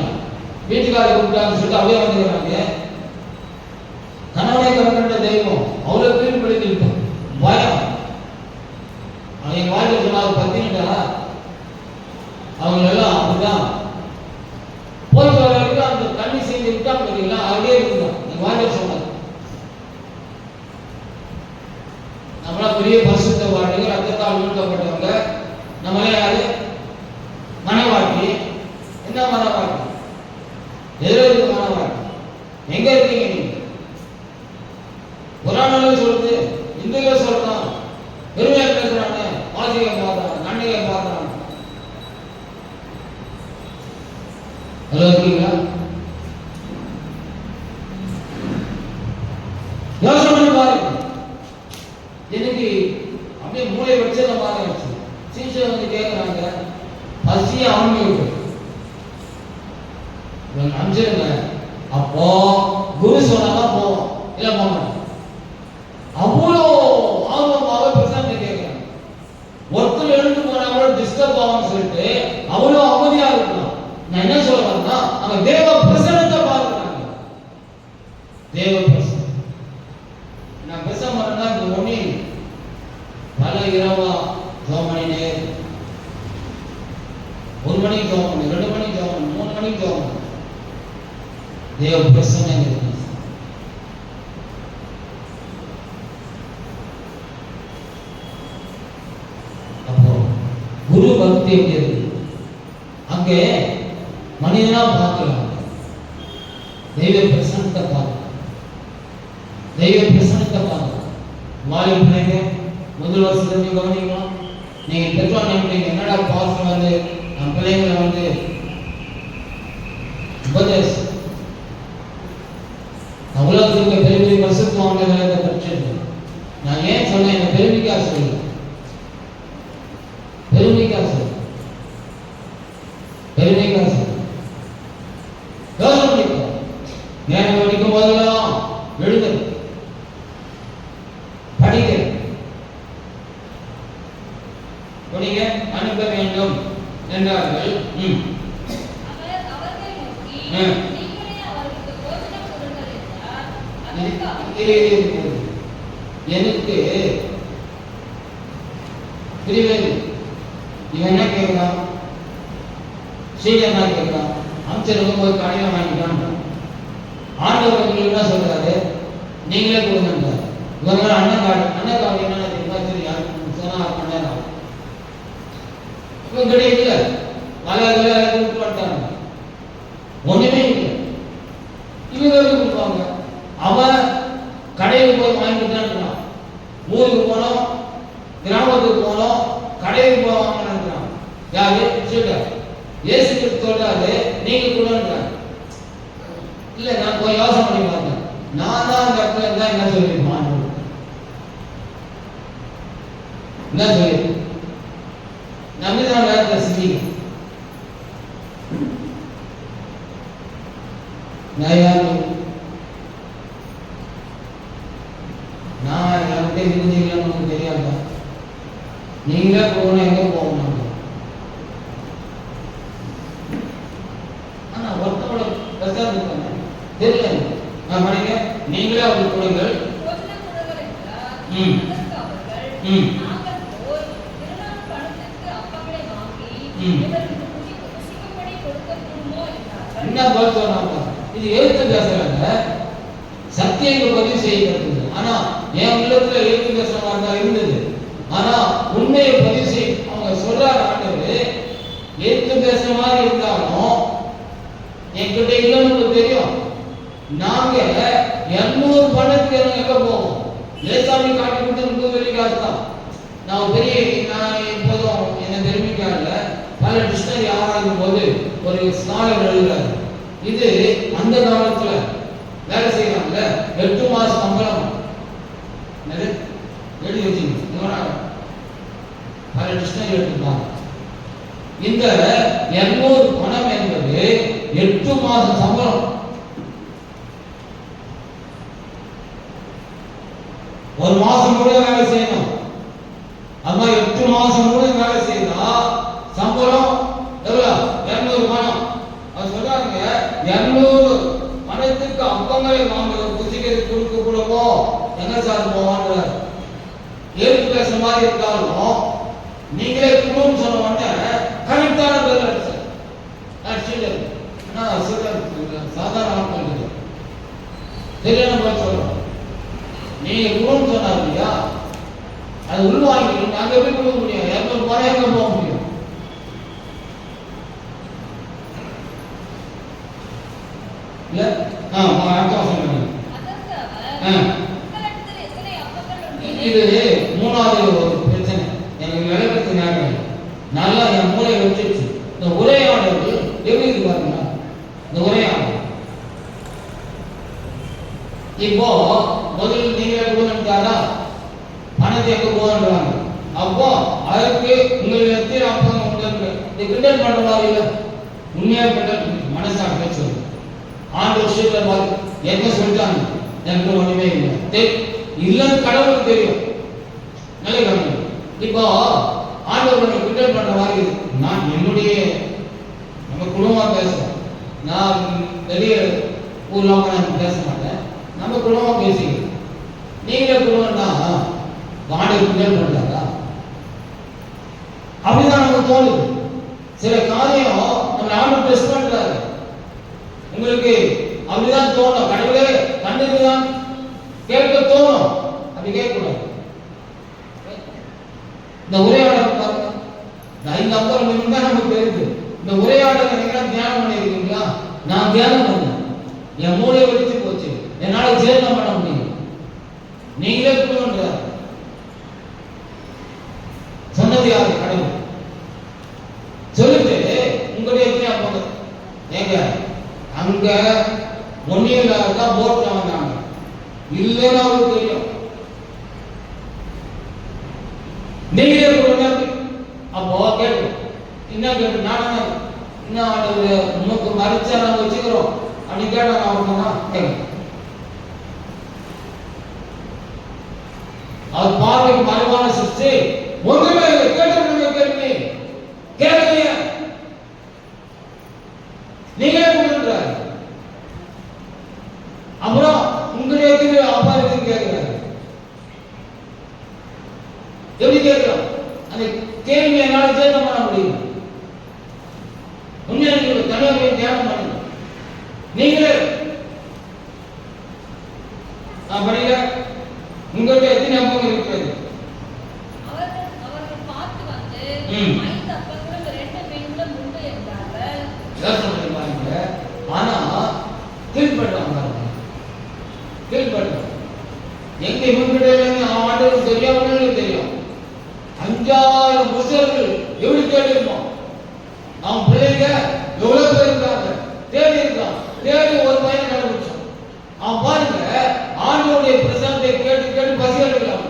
வீட்டுக்காரரை கூப்பிட்டாங்கன்னு சொல்லிட்டு அப்படியே வந்துக்கிறாங்க. கணவனை கணக்கின்ற தெய்வம் அவ்வளவு கீழ்படுத்தி பயம். எங்க வாழ்க்கை சொன்னாங்க 10 அவங்க எல்லாம் அப்படிதான் போய் வரைக்கும் அந்த தண்ணி செஞ்சு விட்டா பார்த்தீங்களா, அப்படியே இருக்குதான். எங்க வாழ்க்கை சொன்னாங்க நம்மளா பெரிய பரிசுத்த வாழ்க்கை ரத்தத்தால் வீழ்த்தப்பட்டவங்க. நம்மளே யாரு? மனவாட்டி. என்ன மனவாட்டி? எதிர்க்கு மனவாட்டி. எங்க இருக்கீங்க நீங்க? புராணங்கள் சொல்லுது, இந்துக்கள் சொல்றான், பெருமையா பேசுறாங்க, வாசிகை பார்க்கறாங்க, கண்ணிகை பார்க்கறாங்க. ஹலோ இருக்கீங்களா? யோசனை பண்ணி பாருங்க. எனக்கு அப்படியே மூளை வச்சத மாதிரி ஆச்சு. சீச்சர் வந்து கேட்கறாங்க, பசியை அவங்க அனுப்பிச்சிருங்க. அப்போ குரு சொன்னாதான் போவோம், இல்ல போங்க. அவ்வளோ ஆர்வமாக பிரசாந்தி கேட்கிறாங்க. ஒருத்தர் எழுந்து போனா டிஸ்டர்ப் ஆகும்னு சொல்லிட்டு அவ்வளோ அமைதியா இருக்கலாம். நான் என்ன சொல்ல வரேன்னா, அவங்க தேவ பிரசன்னத்தை பார்க்கிறாங்க. தேவ பிரசன்னம். நான் பேச மாட்டேன்னா இந்த ஒண்ணு பல இரவா ஜோம் மணி நேரம், 1 மணிக்கு ஜோம் பண்ணு, 2 மணிக்கு ஜோம் பண்ணு, 3 மணிக்கு ஜோம் பண்ணு. தேவ பிரசன்னம் இருக்கு. அப்போ குரு பக்தி எப்படி இருக்கு? அங்கே மனிதனா பார்க்கலாம், தெய்வ பிரசன்னத்தை பார்க்கலாம், தெய்வ பிரசன்னத்தை பார்க்கலாம். வாலி பிள்ளைங்க முதல் வருஷத்துல நீங்க கவனிக்கலாம். நீங்க பெற்றோர் நினைப்பீங்க, என்னடா பாஸ்டர் வந்து நம்ம பிள்ளைங்களை வந்து உபதேசம் உலகத்துக்கு பெரிய பெரிய வருஷத்துக்கு வாங்க பெற்றது. நான் ஏன் சொன்னேன்? என்ன பெருமைக்கா சொல்ல, பெருமைக்கா சொல்ல, பெருமைக்கா சொல்ல. யோசனை பண்ணிக்கோ. ஞானம் படிக்கும் போதெல்லாம் எழுது, படிக்க, படிக்க அனுப்ப வேண்டும் என்றார்கள். அவர்களை நோக்கி, நீங்களே அவர்களுக்கு போஜனம் கொடுங்கள் என்றார். அதற்கு அவர், எனக்கு புரியவே இல்லை. இவன் என்ன கேட்கிறான்? சீக்கிரமா கேட்கிறான். அமைச்சருக்கு போய் கடையில் வாங்கிட்டான். ஆண்டவர் என்ன சொல்றாரு? நீங்களே கொடுங்கன்றார். இவங்க அண்ணன் காடு, அண்ணன் காடு என்ன தெரியுமா? சொன்னா அண்ணன் இவன் கிடையாது. மலையாள கூப்பிட்டு வந்துட்டாங்க, ஒண்ணுமே இல்லை. இவங்க கொடுப்பாங்க. அவன் கடையில் போய் வாங்கிட்டான். ஊருக்கு போனோம், கிராமத்துக்கு போனோம், கடையில் போய் வாங்கினான். யாரு சொல்ல? இயேசு சொல்றாரு, நீங்க கொடுன்றாங்க. இல்ல, நான் போய் யோசனை பண்ணி பார்த்தேன். நான் தான் அந்த இடத்துல இருந்தா என்ன சொல்லிருப்பான்? என்ன சொல்லி நம்பிதான் வேற சிந்திக்க நான் யார்கிட்ட இருந்தீங்கன்னு நமக்கு தெரியாத. நீங்களே போகணும், எங்க போகணும்? ஆனா ஒருத்தோட பிரசாதம் தெரியல. நான் படிக்க, நீங்களே அவருக்கு கொடுங்கள். போஜனம் கொடுங்கள் என்றார். அதற்கு அவர்கள், நாங்கள் போய் திருநாள் பணத்துக்கு அப்பங்களை வாங்கி இவர்களுக்கு புசிக்கும்படி கொடுக்கக்கூடுமோ என்றார்கள். என்ன பதில் சொன்னாங்க? இது எழுத்து பேசுறாங்க, சத்தியங்க பதிவு செய்யப்படுது. ஆனா என் உள்ளத்துல எழுத்து பேசுற மாதிரி தான் இருந்தது. ஆனா உண்மையை பதிவு செய்ய அவங்க சொல்றாங்க. ஆண்டவர் எழுத்து பேசுற மாதிரி இருந்தாலும் என்கிட்ட இல்லைன்னு தெரியும். நாங்க 200 பணத்துக்கு எங்க போவோம்? லேசாமி காட்டி கொடுத்து 30 வெள்ளி காசு தான். நான் எப்போதும் என்ன பெருமைக்காக பல டிக்ஷனரி ஆராயும் போது ஒரு ஸ்காலர் எழுதுறாரு, இது அந்த காலத்துல வேலை செய்யறாங்க 8 மாசம் சம்பளம் எழுதி வச்சுங்க. பல டிக்ஷனரி எடுத்துப்பாங்க. இந்த 200 பணம் என்பது 8 மாசம் சம்பளம். ஒரு மாசம் கூட வேலை செய்யணும். அம்மா 8 மாசம் கூட வேலை செய்யறா சம்பளம் எவ்வளவு? 200 பணம். அது சொல்றாங்க, 200 பணத்துக்கு அப்பங்களை வாங்குற புசிக்கிறது கொடுக்க கூடவோ எங்க சார் போவான்றார். ஏற்று பேச மாதிரி இருந்தாலும் நீங்களே குடும்பம் சொன்ன உடனே கரெக்டான பதில் சாதாரண ஆட்கள் தெரியல சொல்றோம். நீங்க குடும்பம் சொன்னார் இல்லையா, அது உள்வாங்கிக்கணும். அங்க போய் கொடுக்க முடியும். 200 ரூபாய் எங்க போக முடியும்? இல்ல அர்த்தம் சொல்லுங்க. இது 3வது ஒரு பிரச்சனை. எனக்கு விளக்கத்து நேரம் நல்லா என் மூளை வச்சிருச்சு. இந்த உரையாடல் எப்படி இருக்கு பாருங்க. இந்த உரையாடல் இப்போ முதல்ல நீங்களே கொடுத்தாரா பணத்தை எங்க போகன்றாங்க. அப்போ அதுக்கு உங்களுக்கு எத்தனை அப்பம் உண்டு? இது கிண்டல் பண்ற மாதிரி இல்லை, உண்மையா கிண்டல் மனசா பேச்சு. ஆண்டு விஷயத்துல என்ன சொல்லிட்டாங்க? எனக்கு ஒண்ணுமே இல்லை இல்லைன்னு கடவுளுக்கு தெரியும். நல்ல கவனம். இப்போ ஆண்டவர் கிண்டல் பண்ற மாதிரி நான் என்னுடைய நம்ம குடும்பமா பேசுறோம். நான் வெளியே ஊர்லாம நான் பேச மாட்டேன். நம்ம குடும்பமா பேசிக்கிறோம். நீங்களே குடும்பம்னா ஆண்டவர் கிண்டல் பண்றாரா? அப்படிதான் நமக்கு தோணுது. சில காரியம் நம்ம ஆண்டவர் டெஸ்ட் பண்றாரு. உங்களுக்கு அப்படிதான் தோணும். கடவுளே கண்டுதான் கேட்க தோணும். அப்படி கேட்கக்கூடாது. இந்த உரையாடல் பாருங்க, இந்த 5 அப்புறம் தான் நமக்கு தெரியுது. இந்த உரையாடல் நீங்க தியானம் பண்ணிருக்கீங்களா? நான் தியானம் பண்ணேன், என் மூளை வெடிச்சு போச்சு, என்னால ஜீரணம் பண்ண முடியும். நீங்களே புரியுன்ற சொன்னது யாரு? கடவுள். சொல்லிட்டு உங்களுடைய போங்க ஏங்க அங்க ஒன்னியில தான் போட்ல வந்தாங்க, இல்லைன்னு அவருக்கு தெரியும். நீங்களே அப்போ கேட்டு என்ன கேட்டு நானே என்ன உனக்கு மறைச்சா நாங்க வச்சுக்கிறோம் அப்படின்னு கேட்டாங்க. அவங்க அவர் பார்வைக்கு மறைவான சிருஷ்டி ஒன்றுமே கேட்டு கேள்வி கேட்கலையே, நீங்களே கொடுக்குறாரு. அப்புறம் உங்களுடைய அப்பா இருக்கு கேட்கிறாரு. எப்படி கேட்கிறோம்? அந்த கேள்வி என்னால ஜீரணம் பண்ண முடியும். உண்மையா நீங்க தனியாக தியானம் பண்ணுங்க. நீங்களே நான் படிக்கல, உங்கள்கிட்ட எத்தனை அப்பம் இருக்கிறது? அவர்கள் பார்த்து வந்து 5 அப்பங்களும் 2 மீன்களும் உண்டு என்றார்கள். பாருங்க, ஆனா கீழ்படுறாங்க. கீழ்படுறாங்க எங்க இவங்கிட்ட ஆண்டவருக்கு தெரியாமலே தெரியும். 5000 புத்தர்கள் எப்படி தேடி இருப்போம்? அவன் பிள்ளைங்க எவ்வளவு பேர் இருக்காங்க, தேடி இருக்கான். தேடி ஒரு பையனை கண்டுபிடிச்சான். அவன் பாருங்க, ஆண்டவருடைய பிரசனத்தை கேட்டு கேட்டு பசி எடுக்கலாம்.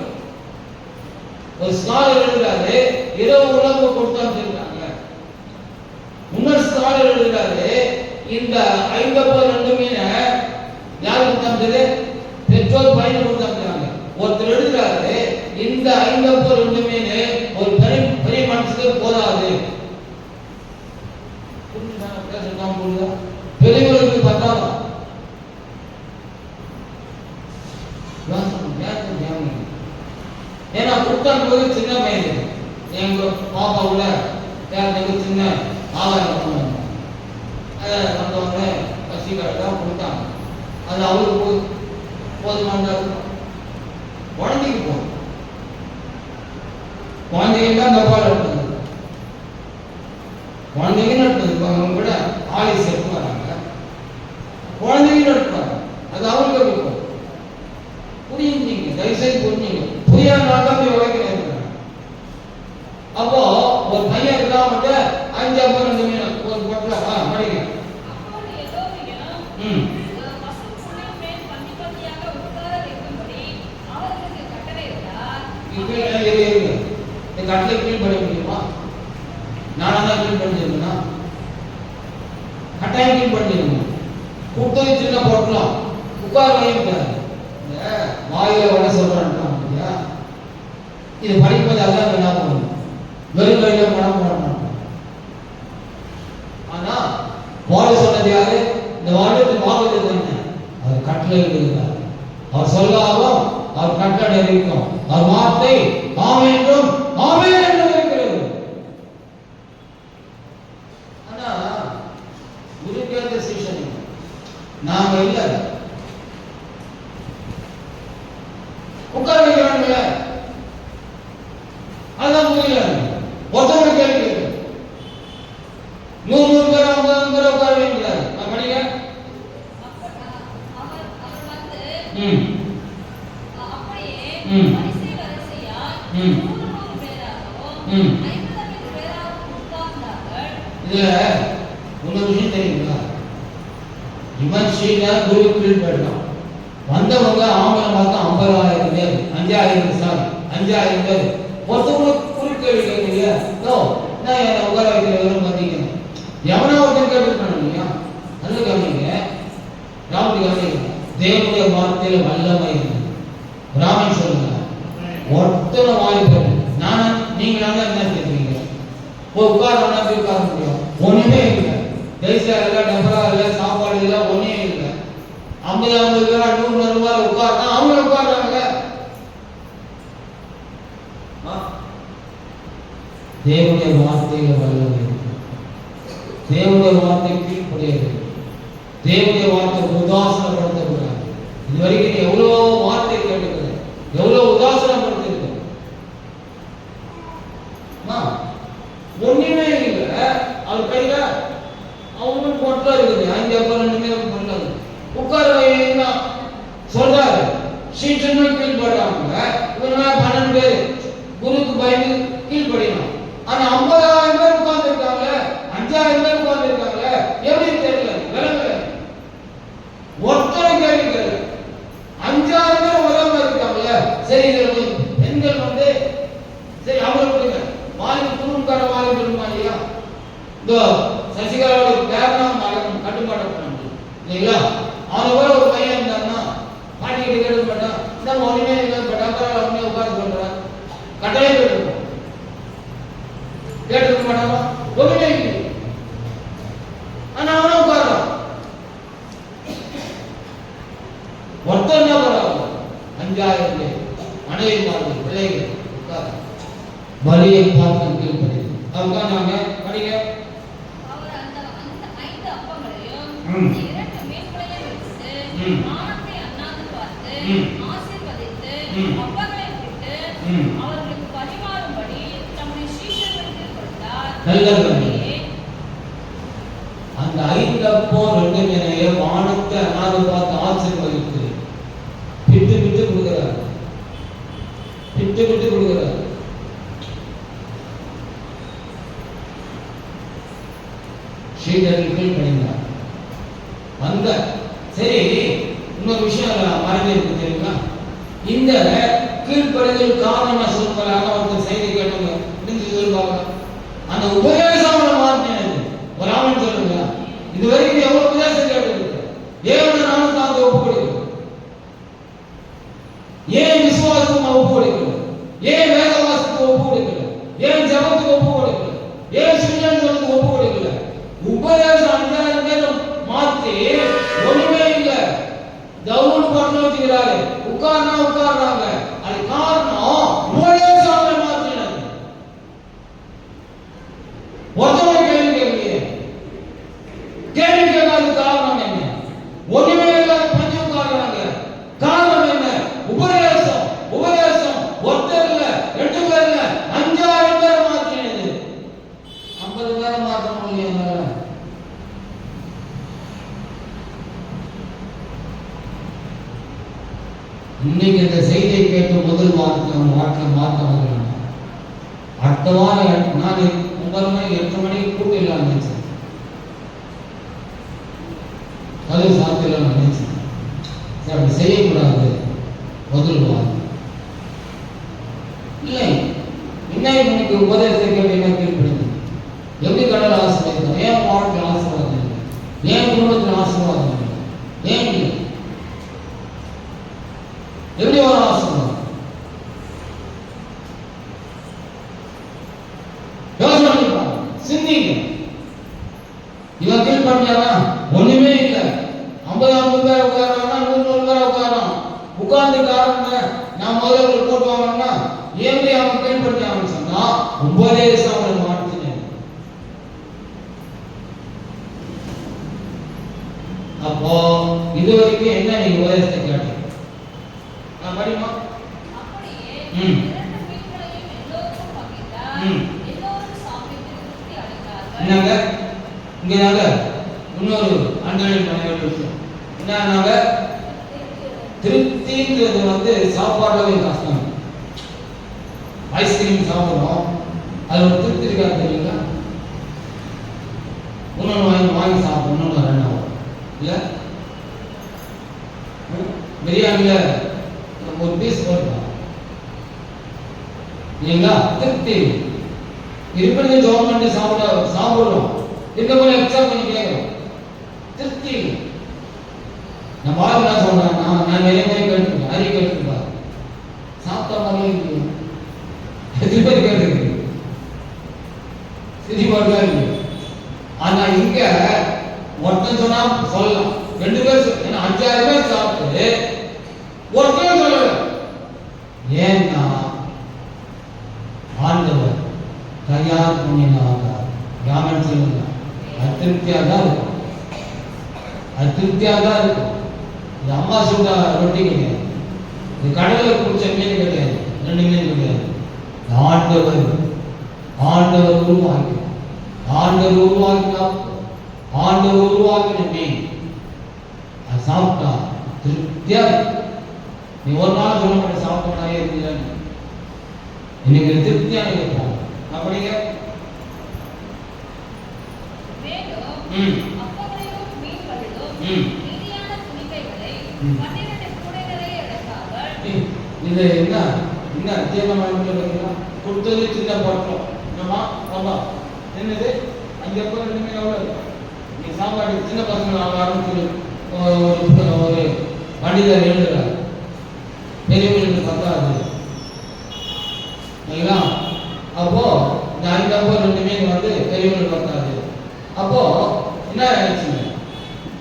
ஒரு ஸ்காலர் எழுதுறாரு, இரவு உணவு கொடுத்தான்னு சொல்றாங்க. இன்னொரு ஸ்காலர் எழுதுறாரு, இந்த 5 அப்பம் 2 மீனை யாரு கொடுத்தாங்க? பெற்றோர் பையன் கொடுத்தாங்க. ஒருத்தர் எழுதுறாரு, இந்த 5 அப்பம் 2 மீன் ஒரு பெரிய மனுஷனுக்கு போதாது. பெரியவர்களுக்கு பத்தாதா? ஏன்னா புத்தன் போது சின்ன பையன், எங்க பாப்பா உள்ள சின்ன ஆதாரம் வந்தவங்க பசிக்காரதான் கொடுத்தாங்க. அது அவருக்கு போதுமான குழந்தைக்கு போகும். குழந்தைங்க தான் தப்பால் எடுத்தது, குழந்தைங்க நடத்துது. அவங்க கூட ஆலை சேர்த்து வராங்க, குழந்தைங்க நடத்துவாங்க. அது அவங்களுக்கு இருக்கும். புரியுங்க, தயவுசெய்து புரிஞ்சுங்க. புரியாதனால தான் போய் உழைக்கிறேன். அப்போ ஒரு பையன் இருக்காம 5 அப்பம் 2 மீன் ஒரு பொட்டல படிங்க. அப்பொழுது எல்லோரையும் பசும்புல்லின் மேல் பந்தி பந்தியாக உட்கார வைக்கும்படி அவர்களுக்கு கட்டளையிட்டார். இந்த கட்டளை கீழ் பண்ண முடியுமா? நானா தான் கீழ் பண்ணிருக்கேன்னா கட்டாயம் கீழ் பண்ணிருக்கணும். கூட்டம் சின்ன போட்டலாம் உட்கார வைக்கிறார். வாயில வர சொல்றான். இது படிப்பது அதான் என்ன பண்ணணும், வெறும் கையில பணம் போட மாட்டோம். ஆனா வாழ சொன்னது யாரு? இந்த வாழ்க்கை வாங்குறது என்ன? அவர் கட்டளை எழுதுகிறார். அவர் சொல்லாமல் அவர் கட்டளை இருக்கும். அவர் வார்த்தை ஆம் என்றும் ஆமென் என்றும் இருக்கிறது. ஆனா குருக்கேற்ற சிஷ்யன் நாம இல்ல. உட்கார வைக்கிறாங்க, அதான் புரியல. ஒருத்தவங்க கேள்வி 100 பேர் 50 பேர் உட்கார வைக்கிறார். நான் படிங்க. அவர் வந்து ம் வரிசை வரிசையாய் 100 பேராகவும் 50 பேராகவும் உட்கார்ந்தார்கள். இதுல ஒரு விஷயம் தெரியுங்களா? இவன் சீனா குரு கீழ்படுறான். வந்தவங்க ஆம்பளை பார்த்தா 50,000 பேர், 5,000 பேர். ஒருத்தவங்களுக்கு குறுக்கேள்வி கேட்குறீங்க, நான் என்ன உட்கார வைக்கிறவரும் பார்த்தீங்க. எவனா ஒருத்தன் கேட்டுருக்கானு இல்லையா? அது கவனிங்க, ராமடி கவனிங்க. தேவனுடைய வார்த்தையில வல்லமை இருக்கு. ராமன் சொல்லுங்க, ஒருத்தனை வாய்ப்பு நான் நீங்க என்ன கேட்குறீங்க? உட்கார உட்கார முடியும்? ஒண்ணுமே இல்லை. தேசியா இல்லை, டபரா இல்லை, சாப்பாடு இல்லை, ஒன்னே இல்லை. 50 பேர் 100 ரூபாய் உட்கார்னா அவங்க உட்கார்றாங்க. தேவனுடைய வார்த்தையில வல்லமை இருக்கு. தேவனுடைய வார்த்தை கீழ்ப்படியது. தேவனுடைய வார்த்தை உதாசனப்படுத்தக்கூடாது. இது வரைக்கும் நீ எவ்வளோ வார்த்தை கேட்டுக்கிற, எவ்வளோ உதாசனப்படுத்திருக்க. ஒண்ணுமே இல்லை, அவர் கையில அவனும் பொருளா இருக்குது. 5 அப்பம் 2 பொருள் உட்கார வைனா சொல்றாரு. சீற்றங்கள் கீழ்படுறாங்க. இவங்க 12 பேர் குருக்கு பயந்து கீழ்படினான். ஆனா 50,000 பேர் உட்கார்ந்து இருக்காங்க, 5,000 பேர் உட்கார்ந்து இருக்காங்க. எப்படி தெரியல, விளங்கல. ஒருத்தர் கேள்வி கேட்கல. 5,000 பேர் உலகம் இருக்காங்க. சரி, பெண்கள் வந்து சரி அவங்களுக்கு வாங்கி குடும்பக்கார வாங்கி கொடுமா இல்லையா? இந்த சசிகலாவோட பேரனா மகன் கட்டுப்பாடு பண்ணாங்க இல்லைங்களா? அவனோட ஒரு பையன் இருந்தான்னா பாட்டிக்கிட்ட கேட்க மாட்டான். நம்ம ஒண்ணுமே இல்லை, பட்டாக்கார அவனே உட்கார்ந்து சொல்றான். கட்டாயம் கேட்டுக்க மாட்டாங்க. ஒண்ணுமே இல்லை, ஆனா அவனும் உட்கார்றான். ஒருத்தர் என்ன பண்றாங்க? 5,000 பேர் அனைவரும் பிள்ளைகள் உட்கார வலியை பார்த்து கீழ்படி. அதுதான் நாங்க படிக்க அவர் அந்த 5 அப்பங்களையும் 2 மீன்களையும் எடுத்து வானத்தை அண்ணாந்து பார்த்து ஆசீர்வதித்து அப்பங்களை விட்டு அவர்களுக்கு பரிமாறும்படி தம்முடைய சீஷர்களுக்கு கொடுத்தார். அந்த 5 அப்பம் 2 மீனையை வானத்தை அண்ணாந்து பார்த்து ஆசீர்வதித்து பிட்டு பிட்டு கொடுக்கிறார். பிட்டு பிட்டு கொடுக்கிறார். சீடர்கள் படிந்தார். அந்த சரி, இன்னொரு விஷயம் மறைஞ்சிருக்கு தெரியுமா? இந்த கீழ்ப்படிதல் காரணம் சொல்றாங்க. ஒருத்தர் செய்தி கேட்டவங்க முடிஞ்சு சொல்லுவாங்க. அந்த உபதேசம் மாற்றினது ஒரு ஆவணம் சொல்லுங்க. இது வரைக்கும் எவ்வளவு உபதேசம் கேட்டிருக்கு? ஏன் நானும் தாங்க ஒப்பு கொடுக்கல? ஏன் விசுவாசம் ஒப்பு கொடுக்கல? ஏன் வேதவாசத்துக்கு ஒப்பு கொடுக்கல? ஏன் ஜபத்துக்கு ஒப்பு கொடுக்கல? ஏன் சுயநலத்துக்கு ஒப்பு கொடுக்கல? உபதேசம் 5,000 பேர் மாத்தி ஒண்ணுமே இல்லை, தவுன் பண்ண வச்சுக்கிறாரு. உட்கார்றாங்க. அது காரணம் உபதேசம் மாற்றினது. ஒருத்தவங்க கேள்வி கேட்கலையே. கேள்வி கேட்காத காரணம் என்ன? ஒண்ணுமே இல்லாத பஞ்சு உட்கார்றாங்க. காரணம் என்ன? உபதேசம். ஒருத்தர் இல்ல, 2 பேர் இல்ல, 5,000 பேர் மாற்றினது. 50 பேரை மாற்ற முடியல. இன்னைக்கு இந்த செய்தியை கேட்டு முதல் வாரத்தில் வாழ்க்கை மாற்ற அடுத்த வாரம் நான் 9 மணி 8 மணிக்கு கூட்டு இல்லாம நினைச்சேன். அது சாத்தியம் நினைச்சேன். அப்படி செய்யக்கூடாது. முதல் வாரம் இல்லை, இன்னைக்கு மணிக்கு உபதேசத்தை கேட்டு என்ன கீழ்படுது? எப்படி கடவுள் ஆசீர்வாதம்? ஏன் வாழ்க்கையில் ஆசீர்வாதம் இல்லை? ஏன் குடும்பத்தில் ஆசீர்வாதம் இல்லை? ஏன் இல்லை? எப்படி ஒரு ஆசீர்வாதம்? யோசனை பண்ணி பாருங்க, சிந்திங்க. இவன் கீழ்படியானா? ஒண்ணுமே இல்லை. 50 பேர் உட்காரானா, 100 பேர் உட்காரான். உட்கார்ந்து காரணம் நான் முதல்ல போட்டு வாங்கன்னா எப்படி அவன் கீழ்படியான்னு சொன்னா உபதேசம் அவனை மாற்றினேன். அப்போ இது வரைக்கும் என்ன நீ உபதேசத்தை கேட்ட? நான் படிமா அப்படியே 2 மீன்களையும் எல்லோருக்கும் பகிர்ந்தார். எல்லோரும் சாப்பிட்டு திருப்தி அடைந்தார்கள். என்னங்க இங்க நாங்க இன்னொரு அண்டலின் மனைவி விஷயம் என்னன்னாங்க, திருப்திங்கிறது வந்து சாப்பாடுல கஷ்டம். ஐஸ்கிரீம் சாப்பிடுறோம், அது ஒரு திருப்தி இருக்காது தெரியுங்களா? இன்னொன்று வாங்கி சாப்பிடணும், 2 ஆகும் இல்லை? பிரியாணியில ஒரு பீஸ் போட்டுக்கலாம் இல்லைங்களா? திருப்தி இருக்கிறது. கவர்மெண்ட் சாப்பிடுறோம், இருக்க போல எக்ஸ்ட்ரா பண்ணி கேட்கிறோம், திருப்தி. நம்ம வாழ்க்கை என்ன சொல்றாங்கன்னா, நான் நிறைய மாதிரி கேட்டுருக்கேன், நிறைய கேட்டுருக்கேன், சாப்பிட்ட மாதிரியே இருக்கு. எத்தனை பேர் கேட்டுருக்கு? சிரிப்பாடுதான் இருக்கு. ஆனா இங்க ஒருத்தன் சொன்னா சொல்லலாம், 2 பேர் ஏன்னா 5,000 பேர் சாப்பிட்டு ஒருத்தன் சொல்லல. ஏன்னா ஆண்டவர் தயார் பண்ணினாங்க. யாமன் சொல்லுங்க, அதிருப்தியா தான் இருக்கும். திருப்தியாக தான் இருக்கும். இது அம்மா சுட்ட ரொட்டி கிடையாது, இது கடலில் குடிச்ச மீன் கிடையாது, 2 மீன் கிடையாது. ஆண்டவர் உருவாக்கின மீன் அது சாப்பிட்டா திருப்தியா இருக்கு. நீ ஒரு நாள் சொல்ல மாட்டேன் சாப்பிட்டாயே இருக்குல்லன்னு. இன்னைக்கு திருப்தியா இருப்போம். அப்படிங்க மேலும் அப்பங்களையும் மீன்களிலும் மீதியான துணிக்கைகளை 12 கூடைகளை எடுத்தார்கள். இது என்ன அத்தியாயமா கொடுத்தது சின்ன பாத்திரம். என்னமா ஆமா என்னது அங்க போய் 2 மீன் எவ்வளவு இருக்கு? நீ சாப்பாடு சின்ன பசங்க ஆரம்பிச்சு ஒரு மனிதர் எழுதுறாரு, பெரியவங்களுக்கு பத்தாது இல்லைங்களா? அப்போ இந்த 5 மீன் வந்து பெரியவங்களுக்கு பத்தாது. அப்போ என்ன ஆயிடுச்சுங்க,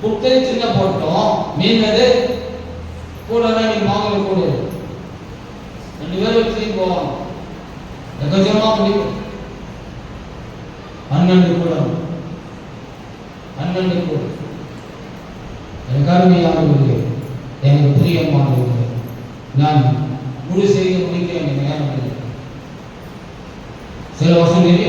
கொடுத்தது சின்ன போட்டோம், மீன் அது கூட நீங்க வாங்கல கூட 2 பேர் வச்சு போவாங்க. எக்கச்சக்கமா பிடிக்கும். 12 கூட எனக்கு அருமையானவர்களே, எனக்கு பிரியமானவர்களே, நான் முழு செய்தி முடிக்க எனக்கு நேரம் இல்லை. சில வருஷம் தெரியும்.